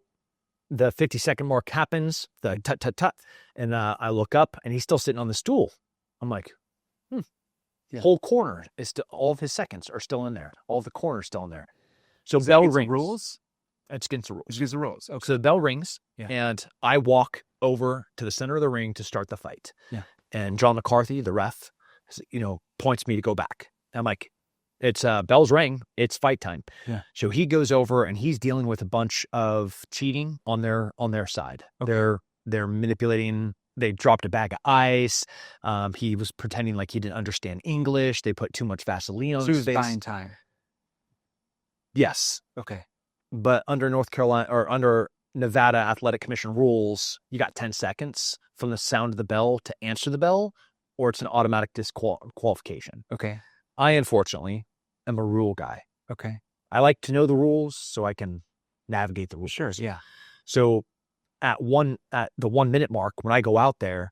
the 50-second mark happens, the tut, tut, tut, and I look up, and he's still sitting on the stool. I'm like, Yeah. Whole corner is still, all of his seconds are still in there. All of the corners still in there. So Is bell that against the rings. rules? It's against the rules. It's against the rules. Okay. So the bell rings, Yeah. and I walk over to the center of the ring to start the fight. Yeah. And John McCarthy, the ref, points me to go back. I'm like, it's bells rang. It's fight time. Yeah. So he goes over and he's dealing with a bunch of cheating on their side. Okay. They're manipulating. They dropped a bag of ice. He was pretending like he didn't understand English. They put too much Vaseline on So he his was face. buying time. Yes. Okay. But under North Carolina or under Nevada Athletic Commission rules, you got 10 seconds from the sound of the bell to answer the bell, or it's an automatic disqualification. Okay. I, unfortunately, am a rule guy. Okay. I like to know the rules so I can navigate the rules. Sure. Yeah. So at the 1 minute mark, when I go out there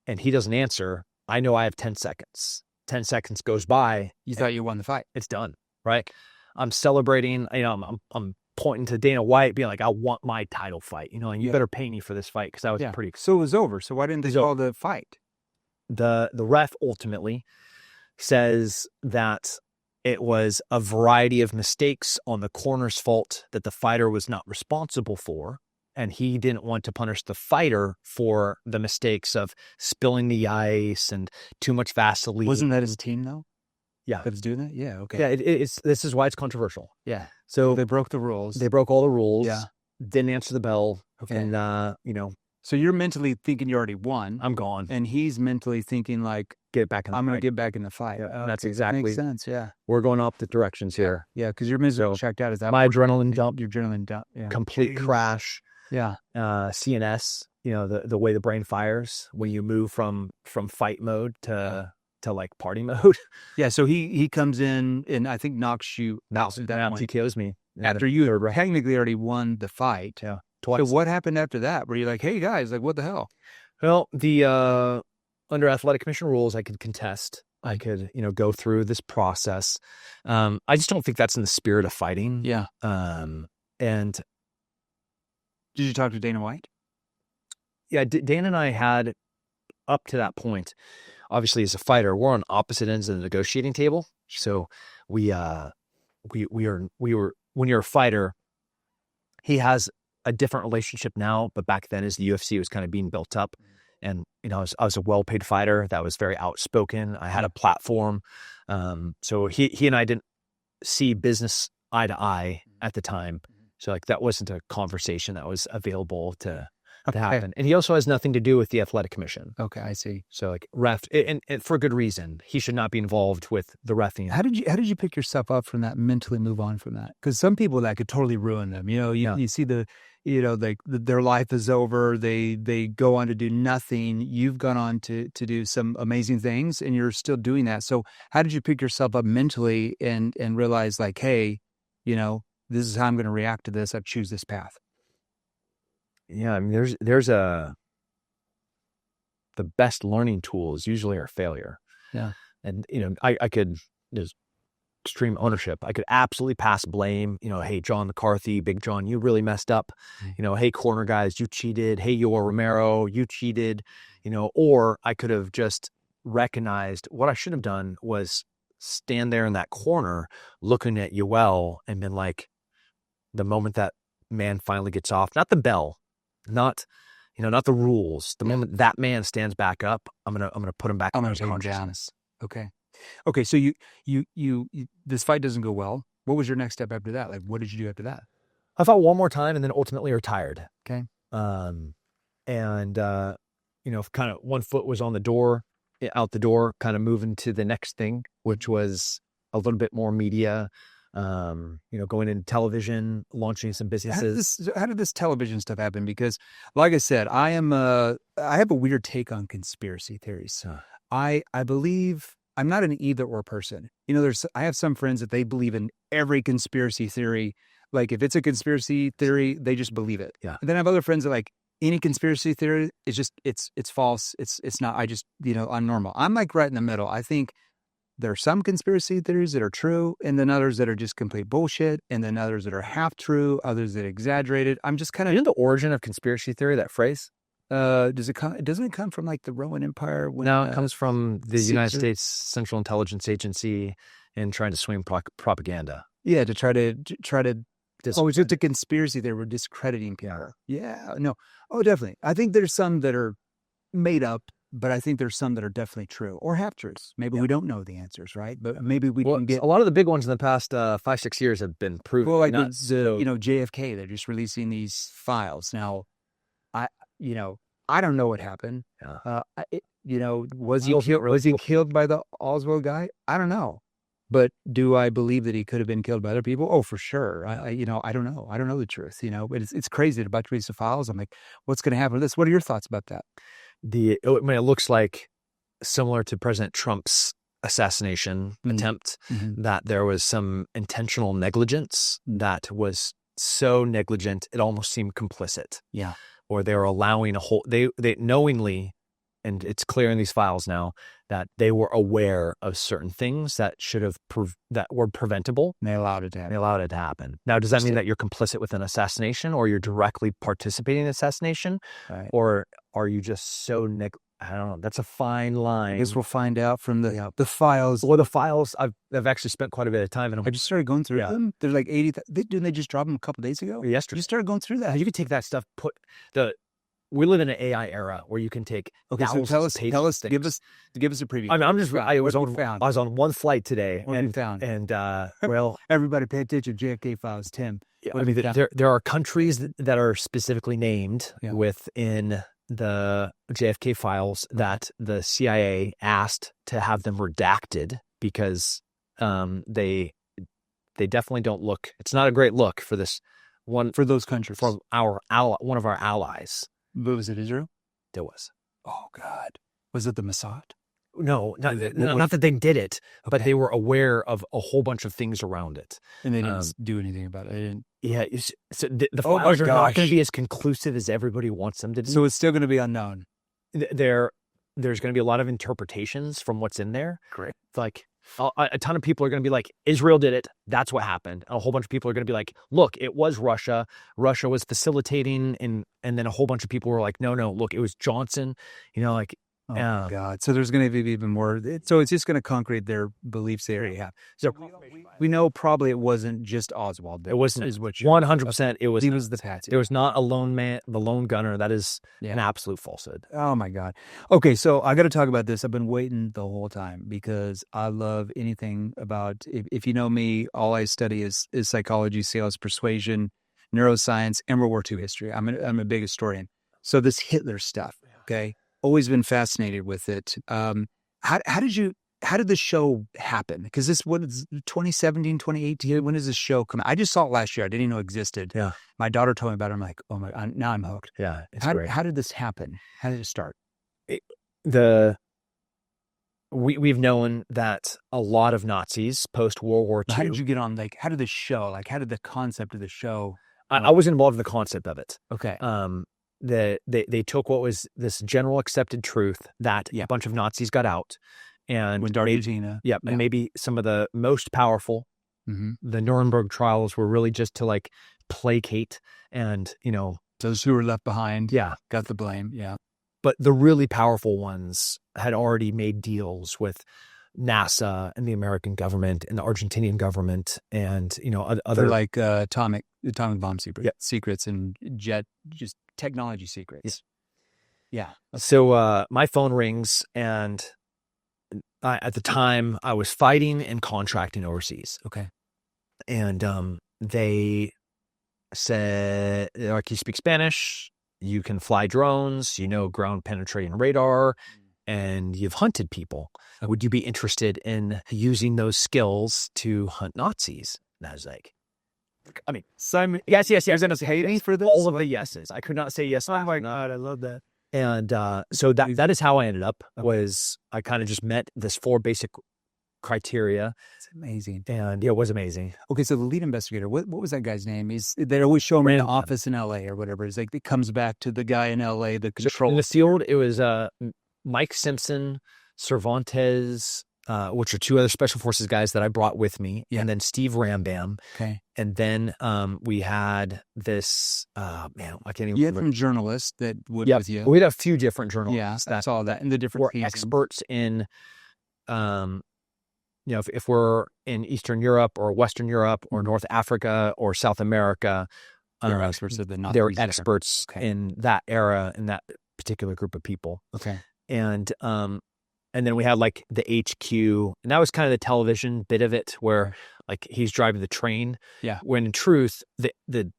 and he doesn't answer, I know I have 10 seconds. 10 seconds goes by. You thought you won the fight. It's done, right? I'm celebrating. I'm pointing to Dana White, being like, "I want my title fight." And you better pay me for this fight because I was pretty. So it was over. So why didn't they call the fight? The ref ultimately says that it was a variety of mistakes on the corner's fault that the fighter was not responsible for, and he didn't want to punish the fighter for the mistakes of spilling the ice and too much Vaseline. Wasn't that his team though? Yeah, that was doing that. Yeah. Okay. Yeah, it's this is why it's controversial. Yeah. So they broke the rules. They broke all the rules. Yeah. Didn't answer the bell. Okay. And So you're mentally thinking you already won. I'm gone. And he's mentally thinking like, get back in the I'm going to fight. get back in the fight. Yeah, that's exactly. Makes sense. Yeah. We're going opposite directions here. Yeah. Because you're mentally checked out. Is that my adrenaline dump? Your adrenaline dump. Yeah. Complete crash. Yeah. CNS. The way the brain fires when you move from fight mode to like party mode. Yeah. So he comes in and I think knocks you out. TKOs me after you technically already won the fight. Yeah. Twice. So what happened after that? Were you like, hey guys, like what the hell? Well, the under Athletic Commission rules, I could contest. I could, go through this process. I just don't think that's in the spirit of fighting. Yeah. And did you talk to Dana White? Yeah, Dan and I had up to that point. Obviously, as a fighter, we're on opposite ends of the negotiating table. So we were when you're a fighter, he has a different relationship now, but back then as the UFC was kind of being built up, and I was a well-paid fighter that was very outspoken. I had a platform. So he and I didn't see business eye to eye at the time. So like that wasn't a conversation that was available to happen. And he also has nothing to do with the athletic commission. Okay, I see. So like ref, and for good reason, he should not be involved with the reffing. How did you pick yourself up from that, mentally move on from that? Because some people, that could totally ruin them. You see their life is over. They go on to do nothing. You've gone on to do some amazing things, and you're still doing that. So how did you pick yourself up mentally and realize like, hey, this is how I'm going to react to this. I choose this path. Yeah, I mean, the best learning tools usually are failure. Yeah, and I could there's extreme ownership. I could absolutely pass blame. Hey, John McCarthy, Big John, you really messed up. Hey, corner guys, you cheated. Hey, Yoel Romero, you cheated. Or I could have just recognized what I should have done was stand there in that corner looking at Yoel and been like, the moment that man finally gets off, not the bell, not the rules. The moment that man stands back up, I'm gonna put him back. I'm gonna take him down. Okay. So you this fight doesn't go well. What was your next step after that? Like, what did you do after that? I fought one more time and then ultimately retired. Okay. Kind of one foot was on the door, out the door, kind of moving to the next thing, which was a little bit more media. Going into television, launching some businesses. How did this television stuff happen? Because, like I said, I have a weird take on conspiracy theories. I believe I'm not an either or person. I have some friends that they believe in every conspiracy theory. Like if it's a conspiracy theory, they just believe it. Yeah. And then I have other friends that like any conspiracy theory is just it's false. It's not. I'm normal. I'm like right in the middle. I think there are some conspiracy theories that are true, and then others that are just complete bullshit, and then others that are half true, others that are exaggerated. I'm just kind of... the origin of conspiracy theory, that phrase? Doesn't it come from like the Roman Empire? No, it comes from the United States Central Intelligence Agency and trying to swing propaganda. Yeah, to try to it's just a conspiracy theory. We're discrediting people. Yeah, no. Oh, definitely. I think there's some that are made up, but I think there's some that are definitely true or half truths. Maybe we don't know the answers, right? But maybe we can get... A lot of the big ones in the past 5-6 years have been proven. Well, like JFK, they're just releasing these files. Now, I don't know what happened. Yeah. Was he killed by the Oswald guy? I don't know. But do I believe that he could have been killed by other people? Oh, for sure. I don't know. I don't know the truth. But it's crazy to about to release the files. I'm like, what's going to happen with this? What are your thoughts about that? It looks like similar to President Trump's assassination attempt, that there was some intentional negligence that was so negligent it almost seemed complicit. Yeah. Or they were allowing they knowingly, and it's clear in these files now that they were aware of certain things that that were preventable. And they allowed it to happen. Now, does that mean that you're complicit with an assassination, or you're directly participating in assassination, right? Or are you just so I don't know. That's a fine line. I guess we'll find out from the files. Well, the files, I've actually spent quite a bit of time in them. I just started going through them. There's like 80. Didn't they just drop them a couple days ago? Yesterday. You started going through that. You could take that stuff. We live in an AI era where you can take. Okay, so tell us, give us a preview. I was on one flight today, and everybody pay attention. JFK files, Tim. There are countries that are specifically named within the JFK files that the CIA asked to have them redacted because they definitely don't look. It's not a great look for this one for those countries. For one of our allies. But was it Israel? There was. Oh God, was it the Mossad? No, not that they did it, but they were aware of a whole bunch of things around it, and they didn't do anything about it. They didn't. Yeah, so the files are not going to be as conclusive as everybody wants them to be. So it's still going to be unknown. There's going to be a lot of interpretations from what's in there. Great. Like a ton of people are going to be like, Israel did it. That's what happened. And a whole bunch of people are going to be like, look, it was Russia. Russia was facilitating, and then a whole bunch of people were like, no, look, it was Johnson. Oh my God. So there's going to be even more. So it's just going to concrete their beliefs they already have. So we know probably it wasn't just Oswald. It wasn't 100%. It was, he was the patsy. There was not a lone man, the lone gunner. That is an absolute falsehood. Oh my God. Okay. So I got to talk about this. I've been waiting the whole time because I love anything about, if you know me, all I study is psychology, sales, persuasion, neuroscience, and World War II history. I'm a big historian. So this Hitler stuff, okay? Always been fascinated with it. How did the show happen? Because what is 2017, 2018? When does this show come out? I just saw it last year. I didn't even know it existed. Yeah. My daughter told me about it. I'm like, oh my God, now I'm hooked. Yeah. It's great. Great. How did this happen? How did it start? We've known that a lot of Nazis post World War II. How did you get on? Like, how did the show? Like, how did the concept of the show? I was involved in the concept of it. Okay. They took what was this general accepted truth that a bunch of Nazis got out and went to Argentina. And maybe some of the most powerful, the Nuremberg trials were really just to like placate and, those who were left behind. Yeah. Got the blame. Yeah. But the really powerful ones had already made deals with NASA and the American government and the Argentinian government and, other like atomic bomb secrets and just technology secrets. Yeah. So my phone rings and at the time I was fighting and contracting overseas. Okay. And they said, like, you speak Spanish, you can fly drones, ground penetrating radar, and you've hunted people. Would you be interested in using those skills to hunt Nazis? And I was like, Simon. Yes. You're going to hate me for this? All of the yeses. I could not say yes. Oh my God, I love that. And so that is how I ended up. Was I kind of just met this 4 basic criteria. It's amazing. And it was amazing. Okay, so the lead investigator, what was that guy's name? They always show him in the office in LA or whatever. It's like it comes back to the guy in LA, the control. In the field, it was Mike Simpson, Cervantes, which are 2 other special forces guys that I brought with me, and then Steve Rambam. Okay. And then we had this, I can't even You had some journalists that would with you. We had a few different journalists. Yeah, I saw that. And the different were experts in, if we're in Eastern Europe or Western Europe or North Africa or South America, they're experts of the Nazis. They were experts in that era, in that particular group of people. Okay. And then we had like the HQ, and that was kind of the television bit of it where like he's driving the train. Yeah. When in truth, the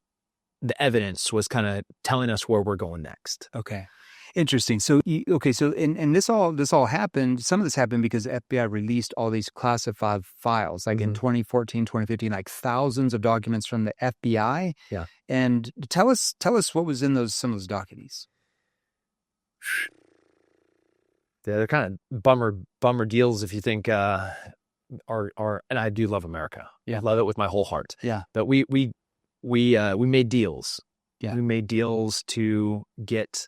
evidence was kind of telling us where we're going next. Okay. Interesting. So, and this all happened. Some of this happened because the FBI released all these classified files, like in 2014, 2015, like thousands of documents from the FBI. Yeah. And tell us what was in some of those documents. Yeah, they're kind of bummer deals if you think are and I do love America. Yeah. I love it with my whole heart. Yeah. But we made deals. Yeah. We made deals to get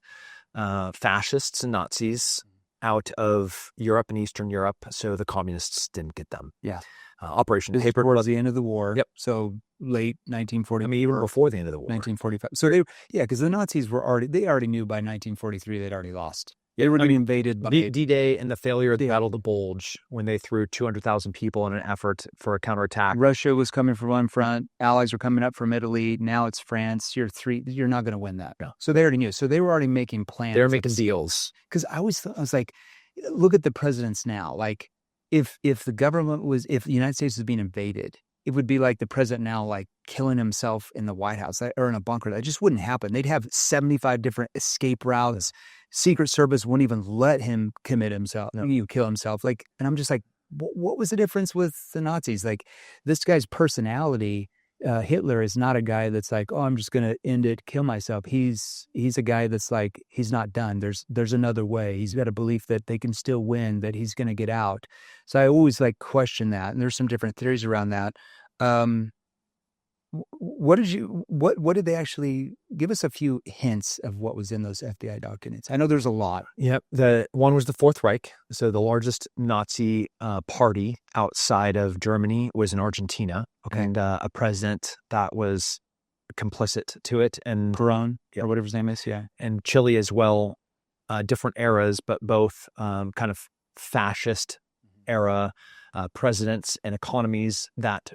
fascists and Nazis out of Europe and Eastern Europe, so the communists didn't get them. Yeah. Operation Paper towards the end of the war. Yep. So late 1940. I mean, even before the end of the war. 1945. So because the Nazis they already knew by 1943 they'd already lost. They were being invaded by D-Day and the failure of the Battle of the Bulge when they threw 200,000 people in an effort for a counterattack. Russia was coming from one front. Allies were coming up from Italy. Now it's France. You're not going to win that. No. So they already knew. So they were already making plans. They were making deals. Because I was like, look at the presidents now. Like if the United States was being invaded, it would be like the president now, like killing himself in the White House or in a bunker. That just wouldn't happen. They'd have 75 different escape routes. Secret Service wouldn't even let him commit himself. Kill himself. Like, and I'm just like, what was the difference with the Nazis? Like, this guy's personality, Hitler is not a guy that's like, oh, I'm just going to end it, kill myself. He's a guy that's like, he's not done. There's another way. He's got a belief that they can still win, that he's going to get out. So I always like question that. And there's some different theories around that. What did they actually give us? A few hints of what was in those FBI documents. I know there's a lot. Yep. The one was the Fourth Reich. So the largest Nazi party outside of Germany was in Argentina. Okay. And a president that was complicit to it. And Perón, or whatever his name is. Yeah. And Chile as well. different eras, but both kind of fascist era presidents and economies that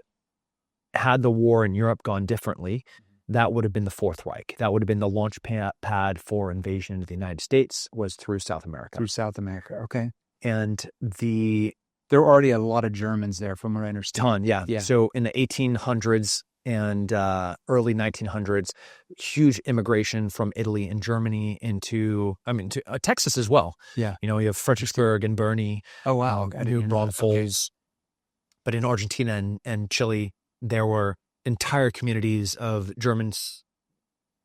had the war in Europe gone differently, that would have been the Fourth Reich. That would have been the launch pad for invasion into the United States, was through South America. Through South America, okay. And there were already a lot of Germans there, from what I understand. Ton, yeah. So in the 1800s and early 1900s, huge immigration from Italy and Germany to Texas as well. Yeah. You have Fredericksburg and Bernie. Oh, wow. New Braunfels. But in Argentina and Chile, there were entire communities of Germans,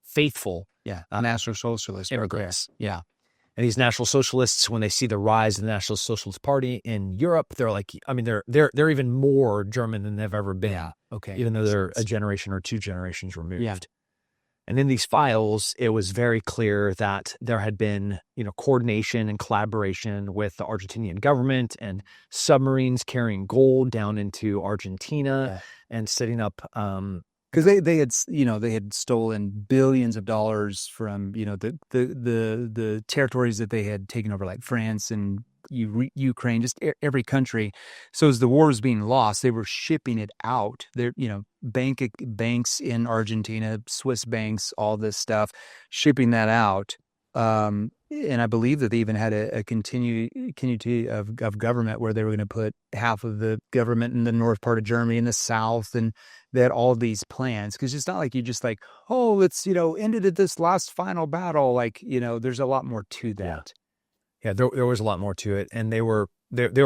faithful National Socialist immigrants. Yeah. And these National Socialists, when they see the rise of the National Socialist Party in Europe, they're like, they're even more German than they've ever been. Yeah. Okay. Even though they're a generation or two generations removed. Yeah. And in these files, it was very clear that there had been, coordination and collaboration with the Argentinian government and submarines carrying gold down into Argentina and setting up. Because they had stolen billions of dollars from the territories that they had taken over, like France and Ukraine, just every country. So as the war was being lost, they were shipping it out. There, banks in Argentina, Swiss banks, all this stuff, shipping that out. And I believe that they even had a continuity of government where they were going to put half of the government in the north part of Germany, in the south, and they had all these plans. Because it's not like you just like, oh, let's ended at this last final battle. Like there's a lot more to that. Yeah, there was a lot more to it, and they were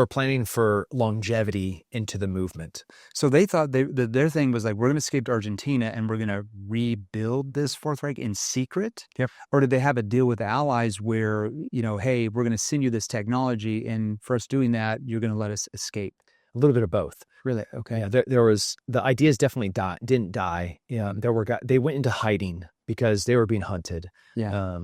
planning for longevity into the movement. So they thought their thing was like, we're going to escape to Argentina and we're going to rebuild this Fourth Reich in secret. Yep. Or did they have a deal with the Allies where hey, we're going to send you this technology, and for us doing that, you're going to let us escape? A little bit of both. Really? Okay. Yeah, there was, the ideas definitely didn't die. Yeah, they went into hiding because they were being hunted. Yeah.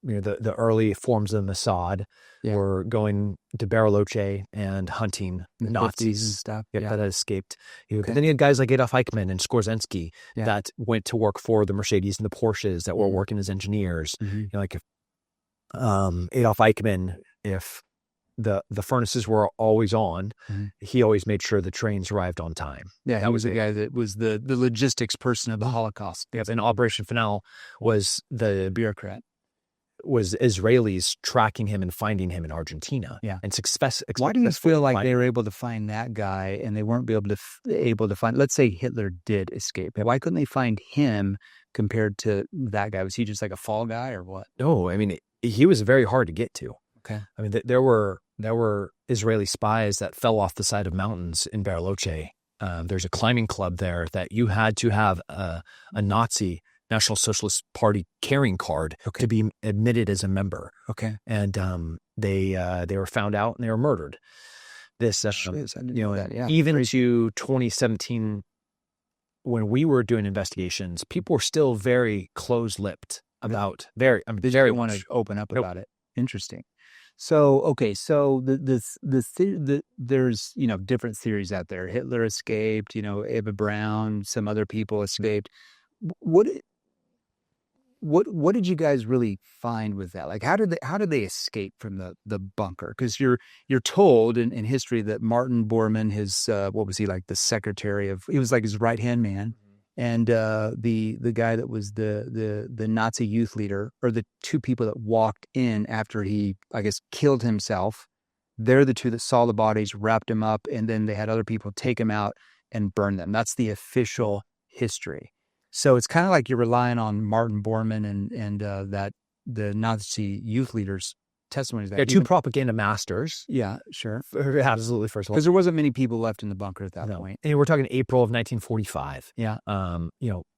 The early forms of Mossad were going to Bariloche and hunting Nazis and stuff that had escaped. But then you had guys like Adolf Eichmann and Skorzeny that went to work for the Mercedes and the Porsches that were working as engineers. Like if Adolf Eichmann, if the furnaces were always on, he always made sure the trains arrived on time. Yeah, that was the guy that was the logistics person of the Holocaust. Yeah, and Operation Finale was the bureaucrat. Was Israelis tracking him and finding him in Argentina. Yeah. And why do you feel like they were able to find that guy and they weren't able to find, let's say Hitler did escape. Why couldn't they find him compared to that guy? Was he just like a fall guy or what? No, he was very hard to get to. Okay. There were Israeli spies that fell off the side of mountains in Bariloche. There's a climbing club there that you had to have a Nazi National Socialist Party carrying card to be admitted as a member. Okay. And they were found out and they were murdered. This even to 2017, when we were doing investigations, people were still very close-lipped about they want to open up about it. Interesting. So there's different theories out there. Hitler escaped. Eva Braun, some other people escaped. What did you guys really find with that? Like, how did they escape from the bunker? Because you're told in history that Martin Bormann, his what was he, like the secretary of? He was like his right hand man, and the guy that was the Nazi youth leader, or the two people that walked in after he, I guess, killed himself. They're the two that saw the bodies, wrapped him up, and then they had other people take him out and burn them. That's the official history. So it's kind of like you're relying on Martin Bormann and that the Nazi youth leaders' testimonies. They're two propaganda masters. Yeah, sure. Absolutely, first of all. Because there wasn't many people left in the bunker at that point. And we're talking April of 1945. Yeah.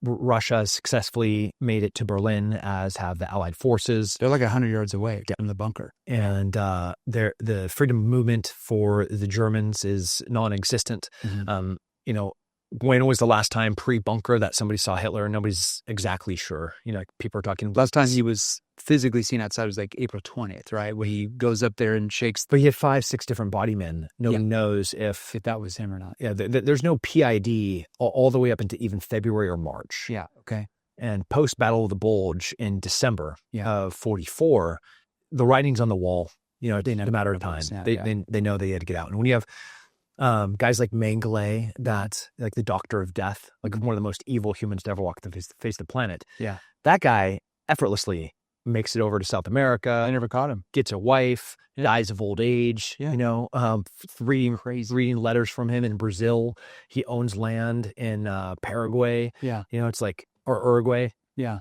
Russia successfully made it to Berlin, as have the Allied forces. They're like 100 yards away from the bunker. And the freedom movement for the Germans is non-existent. When was the last time pre-bunker that somebody saw Hitler? Nobody's exactly sure. People are talking. Last time he was physically seen outside was like April 20th, right? Where he goes up there and shakes. But he had 5-6 different body men. Nobody knows if that was him or not. Yeah, there's no PID all the way up into even February or March. Yeah, okay. And post-Battle of the Bulge in December of 44, the writing's on the wall. It's They a never matter of know time. this now, They know they had to get out. And when you have guys like Mengele, that like the doctor of death, like one of the most evil humans to ever walk the face of the planet. Yeah. That guy effortlessly makes it over to South America. I never caught him. Gets a wife, dies of old age. Yeah. Reading letters from him in Brazil. He owns land in Paraguay. Yeah. It's like, or Uruguay. Yeah.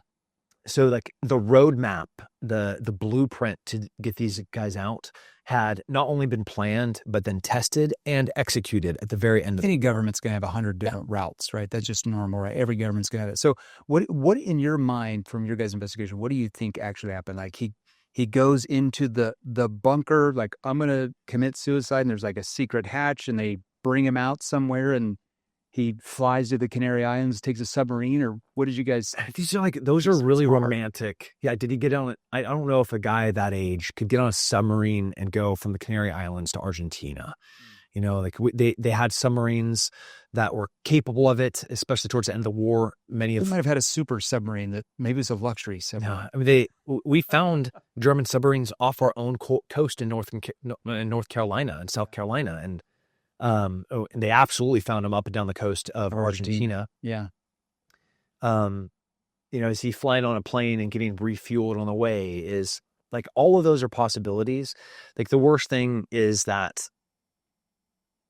So like the roadmap, the blueprint to get these guys out had not only been planned, but then tested and executed at the very end. Any government's going to have 100 different routes, right? That's just normal, right? Every government's going to have it. So what in your mind, from your guys' investigation, what do you think actually happened? Like he goes into the bunker, like, I'm going to commit suicide, and there's like a secret hatch, and they bring him out somewhere, and he flies to the Canary Islands, takes a submarine, or what did you guys? Those are really romantic. Yeah. Did he get on it? I don't know if a guy that age could get on a submarine and go from the Canary Islands to Argentina. They had submarines that were capable of it, especially towards the end of the war. They might have had a super submarine that maybe was a luxury submarine. No, we found German submarines off our own coast in North Carolina and South Carolina, and and they absolutely found him up and down the coast of Argentina. Yeah. Is he flying on a plane and getting refueled on the way? Is like, all of those are possibilities. Like, the worst thing is that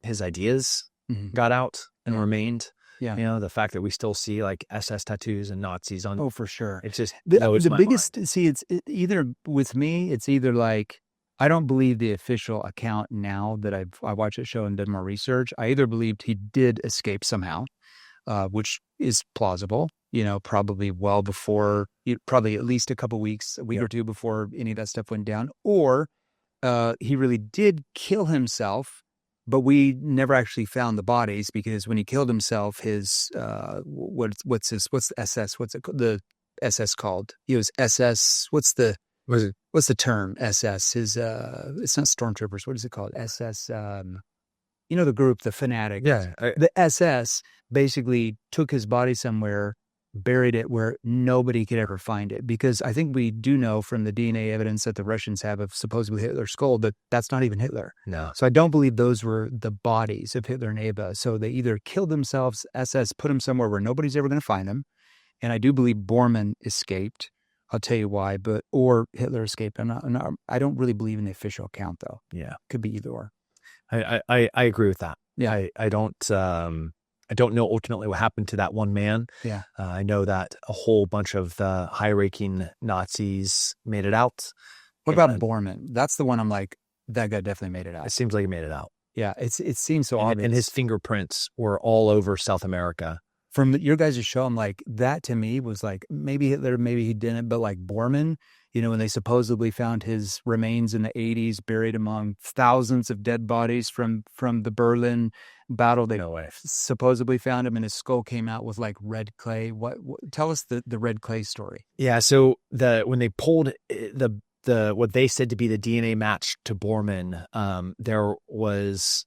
his ideas got out and remained. Yeah. The fact that we still see like SS tattoos and Nazis on. Oh, for sure. It's just the biggest. See, it's either with me. It's either like, I don't believe the official account now that I watched the show and did more research. I either believed he did escape somehow, which is plausible, probably well before, probably at least a couple weeks, a week or two before any of that stuff went down, or he really did kill himself, but we never actually found the bodies, because when he killed himself, his, what's the SS? What's the SS called? He was SS. What's the term? SS. His it's not stormtroopers. What is it called? SS. The group, the fanatics. Yeah. The SS basically took his body somewhere, buried it where nobody could ever find it, because I think we do know from the DNA evidence that the Russians have of supposedly Hitler's skull that that's not even Hitler. No. So I don't believe those were the bodies of Hitler and Eva. So they either killed themselves, SS put him somewhere where nobody's ever going to find him, and I do believe Bormann escaped. I'll tell you why, or Hitler escaped. I don't really believe in the official account, though. Yeah, could be either or. I agree with that. Yeah, I don't know ultimately what happened to that one man. Yeah, I know that a whole bunch of the high-ranking Nazis made it out. What about Bormann? That's the one I'm like, that guy definitely made it out. It seems like he made it out. Yeah, it seems so obvious. And his fingerprints were all over South America. From your guys' show, I'm like, that to me was like, maybe Hitler, maybe he didn't, but like Bormann, when they supposedly found his remains in the 80s, buried among thousands of dead bodies from the Berlin battle, they supposedly found him, and his skull came out with like red clay. What tell us the red clay story. Yeah, so when they pulled the what they said to be the DNA match to Bormann, there was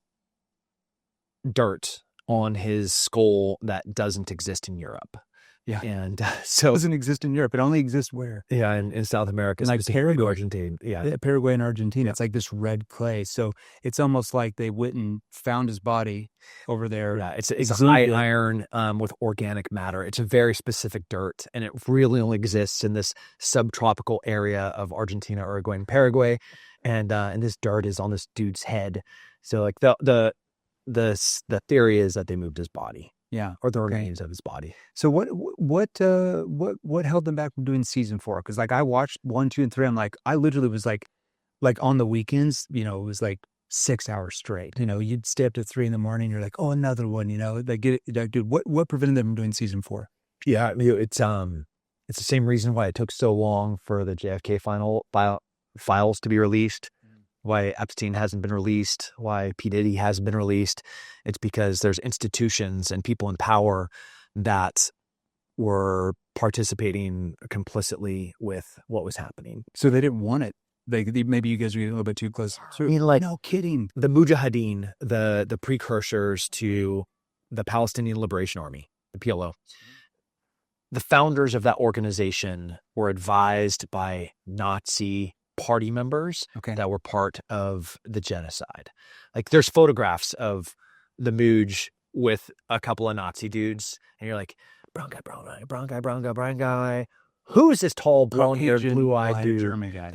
dirt on his skull that doesn't exist in Europe. Yeah. And so it doesn't exist in Europe. It only exists where? Yeah, in South America. Like Paraguay, Argentina. Yeah. Paraguay and Argentina. It's like this red clay. So it's almost like they went and found his body over there. Yeah, it's high iron with organic matter. It's a very specific dirt, and it really only exists in this subtropical area of Argentina, Uruguay, and Paraguay. And this dirt is on this dude's head. So like the theory is that they moved his body. Yeah, or the remains of his body. So what held them back from doing season 4? Because like I watched 1, 2, and 3. I'm like, I literally was like on the weekends, it was like 6 hours straight. You'd stay up to 3 a.m. You're like, oh, another one. Like, dude, what prevented them from doing season 4? Yeah, I mean, it's the same reason why it took so long for the JFK files to be released. Why Epstein hasn't been released, why P. Diddy hasn't been released. It's because there's institutions and people in power that were participating complicitly with what was happening. So they didn't want it. Maybe you guys were getting a little bit too close. I mean, like, no kidding. The Mujahideen, the precursors to the Palestinian Liberation Army, the PLO. The founders of that organization were advised by Nazi party members Okay. that were part of the genocide. Like there's photographs of the Mooj with a couple of Nazi dudes, and you're like, brown guy. Who's this tall, blonde-haired, blue-eyed dude? German guy.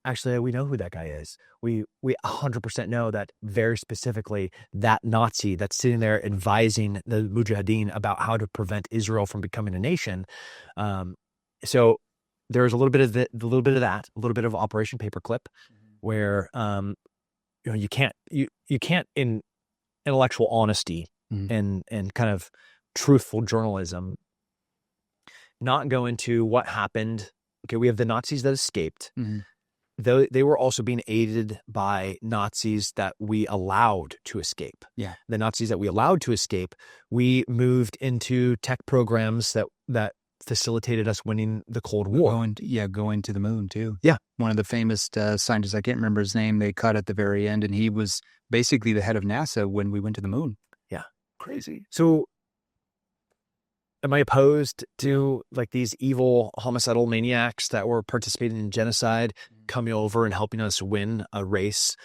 Actually, we know who that guy is. We 100% know that very specifically that Nazi that's sitting there advising the Mujahideen about how to prevent Israel from becoming a nation. So there's a little bit of that, a little bit of Operation Paperclip, where you can't in intellectual honesty and kind of truthful journalism not go into what happened. Okay, we have the Nazis that escaped. Though they were also being aided by Nazis that we allowed to escape. Yeah. The Nazis that we allowed to escape, we moved into tech programs that facilitated us winning the Cold War. Going to the moon too. Yeah. One of the famous scientists, I can't remember his name, they cut at the very end, and he was basically the head of NASA when we went to the moon. Yeah. Crazy. So am I opposed to like these evil homicidal maniacs that were participating in genocide coming over and helping us win a race?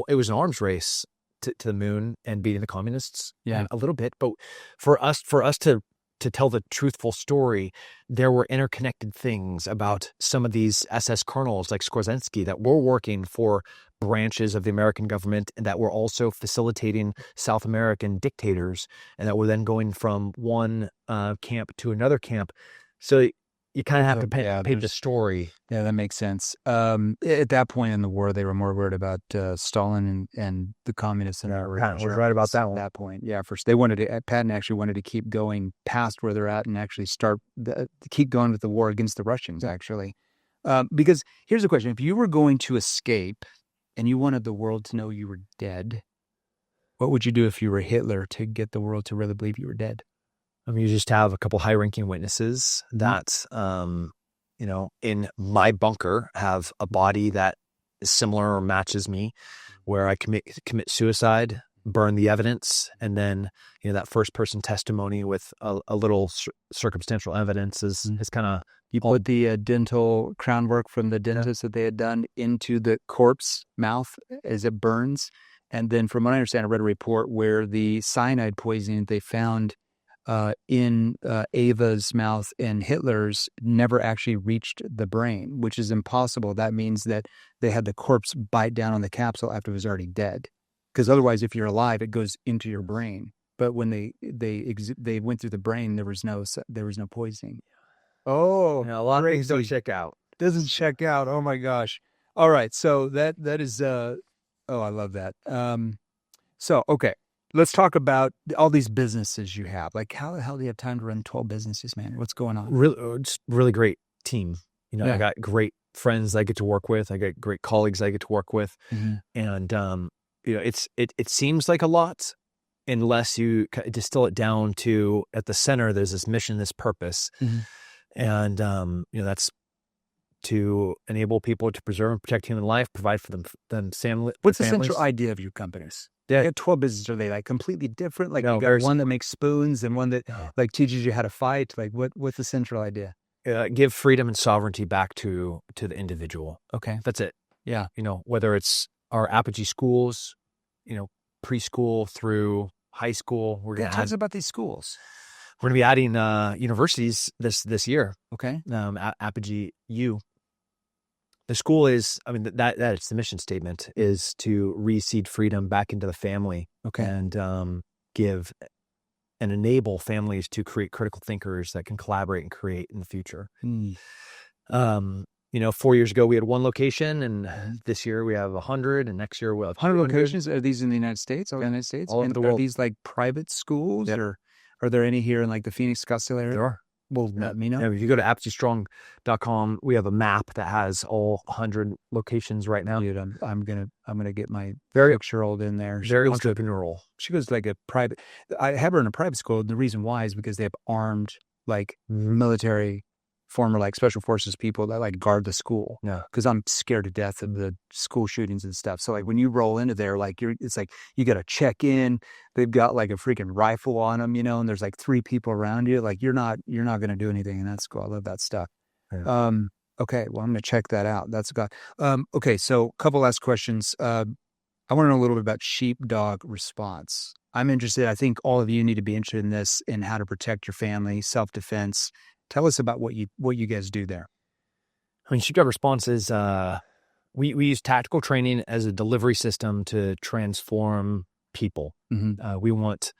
It was an arms race to the moon and beating the communists. Yeah, a little bit. But for us to tell the truthful story, there were interconnected things about some of these SS colonels like Skorzeny that were working for branches of the American government and that were also facilitating South American dictators, and that were then going from one camp to another camp. So you kind of have to paint the story. Yeah, that makes sense. At that point in the war, they were more worried about Stalin and the communists. And Patton was right about that one. At that point, yeah. First, Patton actually wanted to keep going past where they're at and actually keep going with the war against the Russians, actually. Because here's the question: if you were going to escape and you wanted the world to know you were dead, what would you do if you were Hitler to get the world to really believe you were dead? I mean, you just have a couple high-ranking witnesses that, in my bunker have a body that is similar or matches me, where I commit suicide, burn the evidence, and then that first-person testimony with a little circumstantial evidence is kind of. You put the dental crown work from the dentist that they had done into the corpse mouth as it burns, and then, from what I understand, I read a report where the cyanide poisoning they found in Ava's mouth and Hitler's never actually reached the brain, which is impossible. That means that they had the corpse bite down on the capsule after it was already dead. Because otherwise, if you're alive, it goes into your brain. But when they went through the brain, there was no poisoning. Oh, a lot of things don't check out. Doesn't check out. Oh my gosh. All right. So that is I love that. So okay. Let's talk about all these businesses you have. Like, how the hell do you have time to run 12 businesses, man? What's going on? Really great team. I got great friends I get to work with. I got great colleagues I get to work with. And, it seems like a lot unless you distill it down to, at the center, there's this mission, this purpose. And, that's to enable people to preserve and protect human life, provide for them family. What's the central idea of your companies? Yeah, you have 12 businesses. Are they like completely different? Like you got one that makes spoons and one that like teaches you how to fight. Like what's the central idea? Give freedom and sovereignty back to the individual. Okay, that's it. Yeah, whether it's our Apogee schools, preschool through high school. We're going to tell us about these schools. We're going to be adding universities this year. Okay, Apogee U. The school is, that's the mission statement, is to reseed freedom back into the family. Okay. And give and enable families to create critical thinkers that can collaborate and create in the future. 4 years ago, we had one location, and this year we have 100, and next year we'll have 100 locations. Are these in the United States? All over the world. Are these like private schools? Yep. Or are there any here in like the Phoenix, Scottsdale area? There are. Well, let me know. Yeah, if you go to apogeestrong.com, we have a map that has all 100 locations right now. Dude, I'm gonna get my 6-year-old in there. Very entrepreneurial. She goes to like a private. I have her in a private school. And the reason why is because they have armed like military, former like special forces people that like guard the school. Yeah, because I'm scared to death of the school shootings and stuff. So like when you roll into there, like it's like you got to check in. They've got like a freaking rifle on them, and there's like 3 people around you. Like you're not going to do anything in that school. I love that stuff. Yeah. Okay, well, I'm going to check that out. That's got. Okay, so a couple last questions. I want to know a little bit about sheepdog response. I'm interested. I think all of you need to be interested in this, in how to protect your family, self-defense. Tell us about what you guys do there. I mean, sheepdog response is we use tactical training as a delivery system to transform people. We want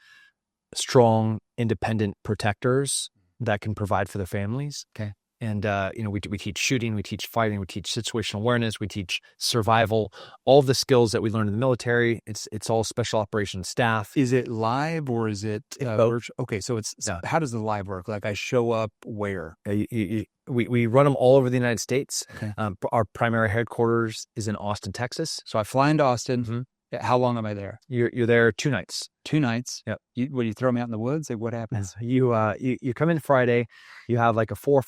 strong, independent protectors that can provide for their families. Okay. And, we teach shooting, we teach fighting, we teach situational awareness, we teach survival, all of the skills that we learned in the military. It's all special operations staff. Is it live or is it virtual? Okay, so how does the live work? Like I show up where? We run them all over the United States. Okay. Our primary headquarters is in Austin, Texas. So I fly into Austin. How long am I there? You're there 2 nights. 2 nights? Yep. Would you throw me out in the woods? Like what happens? You come in Friday. You have like a 4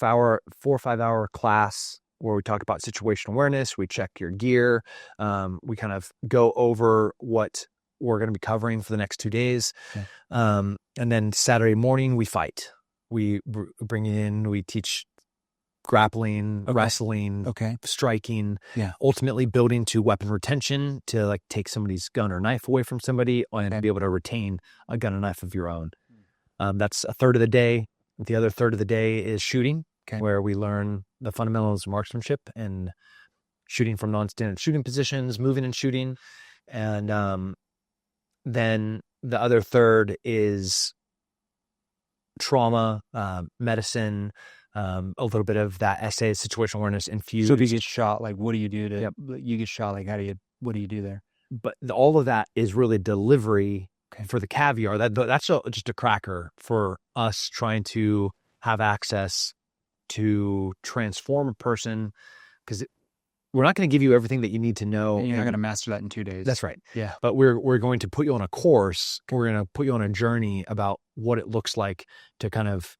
or 5 hour class where we talk about situational awareness. We check your gear. We kind of go over what we're going to be covering for the next 2 days. Okay. And then Saturday morning we fight. We bring you in. We teach grappling, wrestling, striking, ultimately building to weapon retention to like take somebody's gun or knife away from somebody and be able to retain a gun and knife of your own. That's a third of the day. The other third of the day is shooting, where we learn the fundamentals of marksmanship and shooting from non-standard shooting positions, moving and shooting. And then the other third is trauma, medicine, a little bit of that essay, situational awareness infused. So if you get shot, like what do you do to, you get shot, like what do you do there? But all of that is really delivery for the caviar. That's just a cracker for us trying to have access to transform a person, because we're not going to give you everything that you need to know. And you're not going to master that in 2 days. That's right. Yeah. But we're going to put you on a course. We're going to put you on a journey about what it looks like to kind of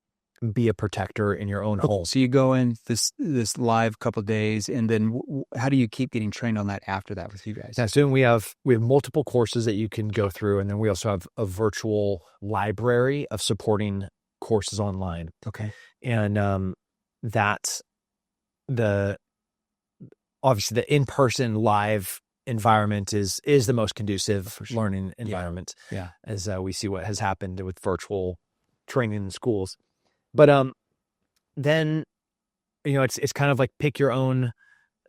be a protector in your own home. So you go in this live couple of days, and then how do you keep getting trained on that after that with you guys? Yeah, so we have multiple courses that you can go through, and then we also have a virtual library of supporting courses online. Okay. And obviously the in-person live environment is the most conducive learning environment. Yeah. As we see what has happened with virtual training in schools. But then, it's kind of like pick your own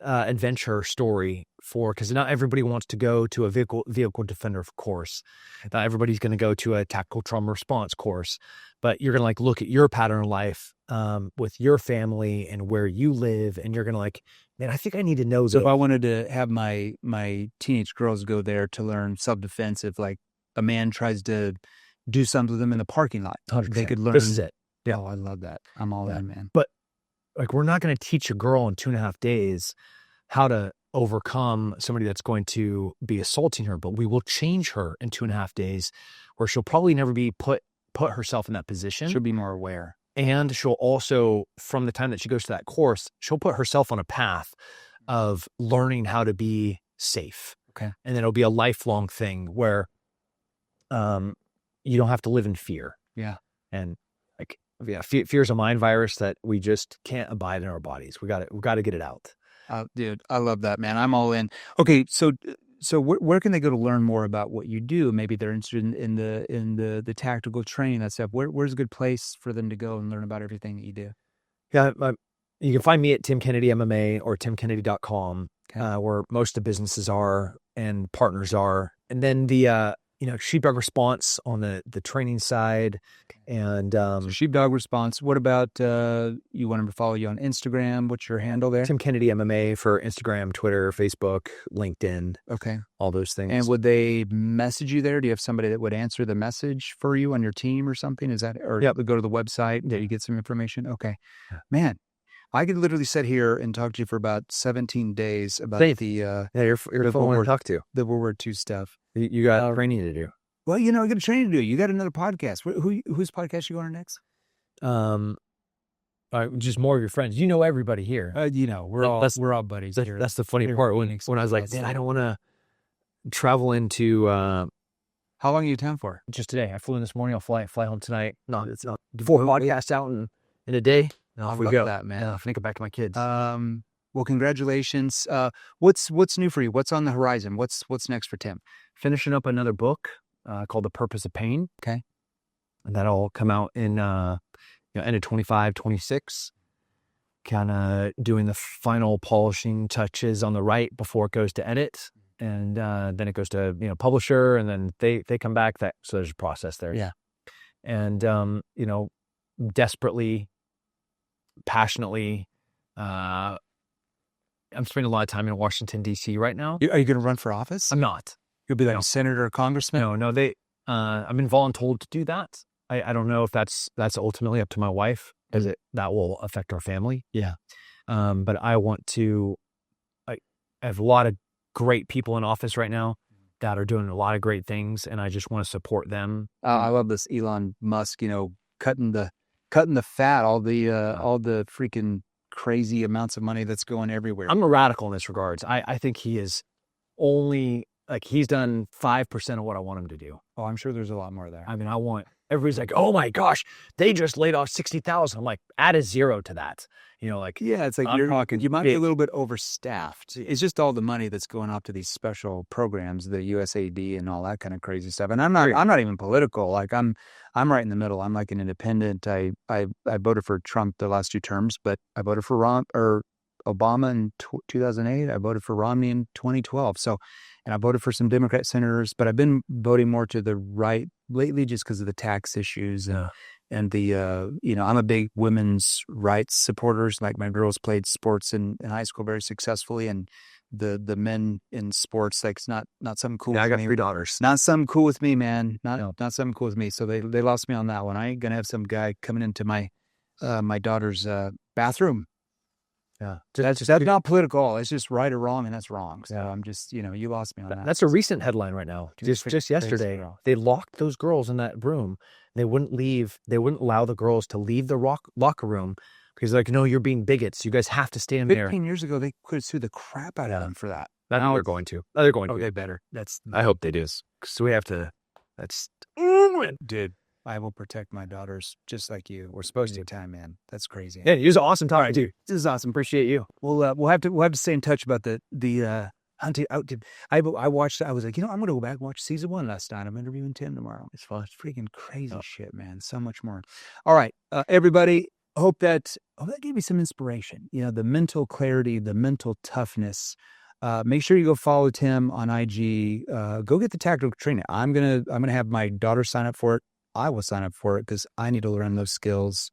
adventure story because not everybody wants to go to a vehicle defender course. Not everybody's going to go to a tactical trauma response course, but you're going to like look at your pattern of life with your family and where you live, and you're going to like, man, I think I need to know. So if I wanted to have my teenage girls go there to learn self-defense, if like a man tries to do something to them in the parking lot, 100%. They could learn. This is it. Yeah. Oh, I love that. I'm all in, man. But like, we're not going to teach a girl in 2.5 days how to overcome somebody that's going to be assaulting her, but we will change her in 2.5 days, where she'll probably never be put herself in that position. She'll be more aware. And she'll also, from the time that she goes to that course, she'll put herself on a path of learning how to be safe. Okay. And then it'll be a lifelong thing where you don't have to live in fear. Yeah. And fear is a mind virus that we just can't abide in our bodies. We got to get it out. Dude, I love that, man. I'm all in. Okay, so where can they go to learn more about what you do? Maybe they're interested in the tactical training, that stuff. Where's a good place for them to go and learn about everything that you do? Yeah, you can find me at Tim Kennedy MMA or timkennedy.com, where most of the businesses are and partners are. And then the Sheepdog Response on the training side. And so Sheepdog Response. What about you want them to follow you on Instagram? What's your handle there? Tim Kennedy MMA for Instagram, Twitter, Facebook, LinkedIn. Okay. All those things. And would they message you there? Do you have somebody that would answer the message for you on your team or something? Is that, or go to the website and you get some information? Okay. Man, I could literally sit here and talk to you for about 17 days about you're the one to talk to. The World War II stuff. You got training to do. Well, I got a training to do. You got another podcast. Whose podcast you going on next? Just more of your friends. You know everybody here. We're all buddies here. That's the funny part. When I was like, man, I don't want to travel into. How long are you in town for? Just today. I flew in this morning. I'll fly home tonight. No, it's not 4 podcasts out in a day. Off we go. That, man. Yeah, I think back to my kids. Well, congratulations. What's new for you? What's on the horizon? What's next for Tim? Finishing up another book called The Purpose of Pain. Okay. And that'll come out in end of 25, 26. Kind of doing the final polishing touches on the right before it goes to edit. And then it goes to, publisher, and then they come back. So there's a process there. Yeah. And, desperately, passionately, I'm spending a lot of time in Washington, D.C. right now. Are you going to run for office? I'm not. You'll be like a senator or congressman? No, I've been voluntold to do that. I don't know if that's ultimately up to my wife, because that will affect our family. Yeah. But I want to, I have a lot of great people in office right now that are doing a lot of great things, and I just want to support them. I love this Elon Musk, cutting the fat, all the freaking crazy amounts of money that's going everywhere. I'm a radical in this regards. I think he is only, he's done 5% of what I want him to do. Oh, I'm sure there's a lot more there. I mean, everybody's like, oh my gosh, they just laid off 60,000. I'm like, add a zero to that. Yeah, it's like you might be a little bit overstaffed. It's just all the money that's going off to these special programs, the USAID and all that kind of crazy stuff. And I'm not even political. Like I'm right in the middle. I'm like an independent. I voted for Trump the last 2 terms, but I voted for Obama in 2008. I voted for Romney in 2012. And I voted for some Democrat senators, but I've been voting more to the right lately just because of the tax issues and the, I'm a big women's rights supporters. Like my girls played sports in high school very successfully, and the men in sports, like it's not something cool. Yeah, with I got me. 3 daughters. Not something cool with me, man. Not something cool with me. So they lost me on that one. I ain't gonna have some guy coming into my daughter's bathroom. Yeah, that's not political. It's just right or wrong, and that's wrong. So I'm just, you lost me on that. That's a recent headline right now. Just yesterday, they locked those girls in that room. They wouldn't leave. They wouldn't allow the girls to leave the locker room because they're like, no, you're being bigots. You guys have to stay in there. 15 years ago, they could have sued the crap out of them for that. Now they're going to. They're going to. They better. I hope they do. So we have to. Dude. I will protect my daughters just like you. We're supposed to. Time, man. That's crazy. Yeah, you was an awesome talk, dude. This is awesome. Appreciate you. We'll have to stay in touch about the hunting. I watched. I was like, I'm going to go back and watch season 1 last night. I'm interviewing Tim tomorrow. It's fun. It's freaking crazy shit, man. So much more. All right, everybody. Hope that gave you some inspiration. The mental clarity, the mental toughness. Make sure you go follow Tim on IG. Go get the tactical training. I'm gonna have my daughter sign up for it. I will sign up for it because I need to learn those skills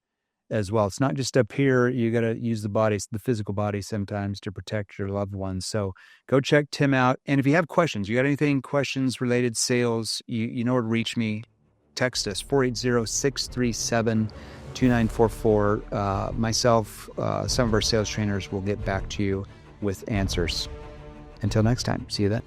as well. It's not just up here. You got to use the physical body sometimes to protect your loved ones. So go check Tim out. And if you have questions, you got questions related sales, you know where to reach me. Text us 480-637-2944. Myself, some of our sales trainers will get back to you with answers. Until next time, see you then.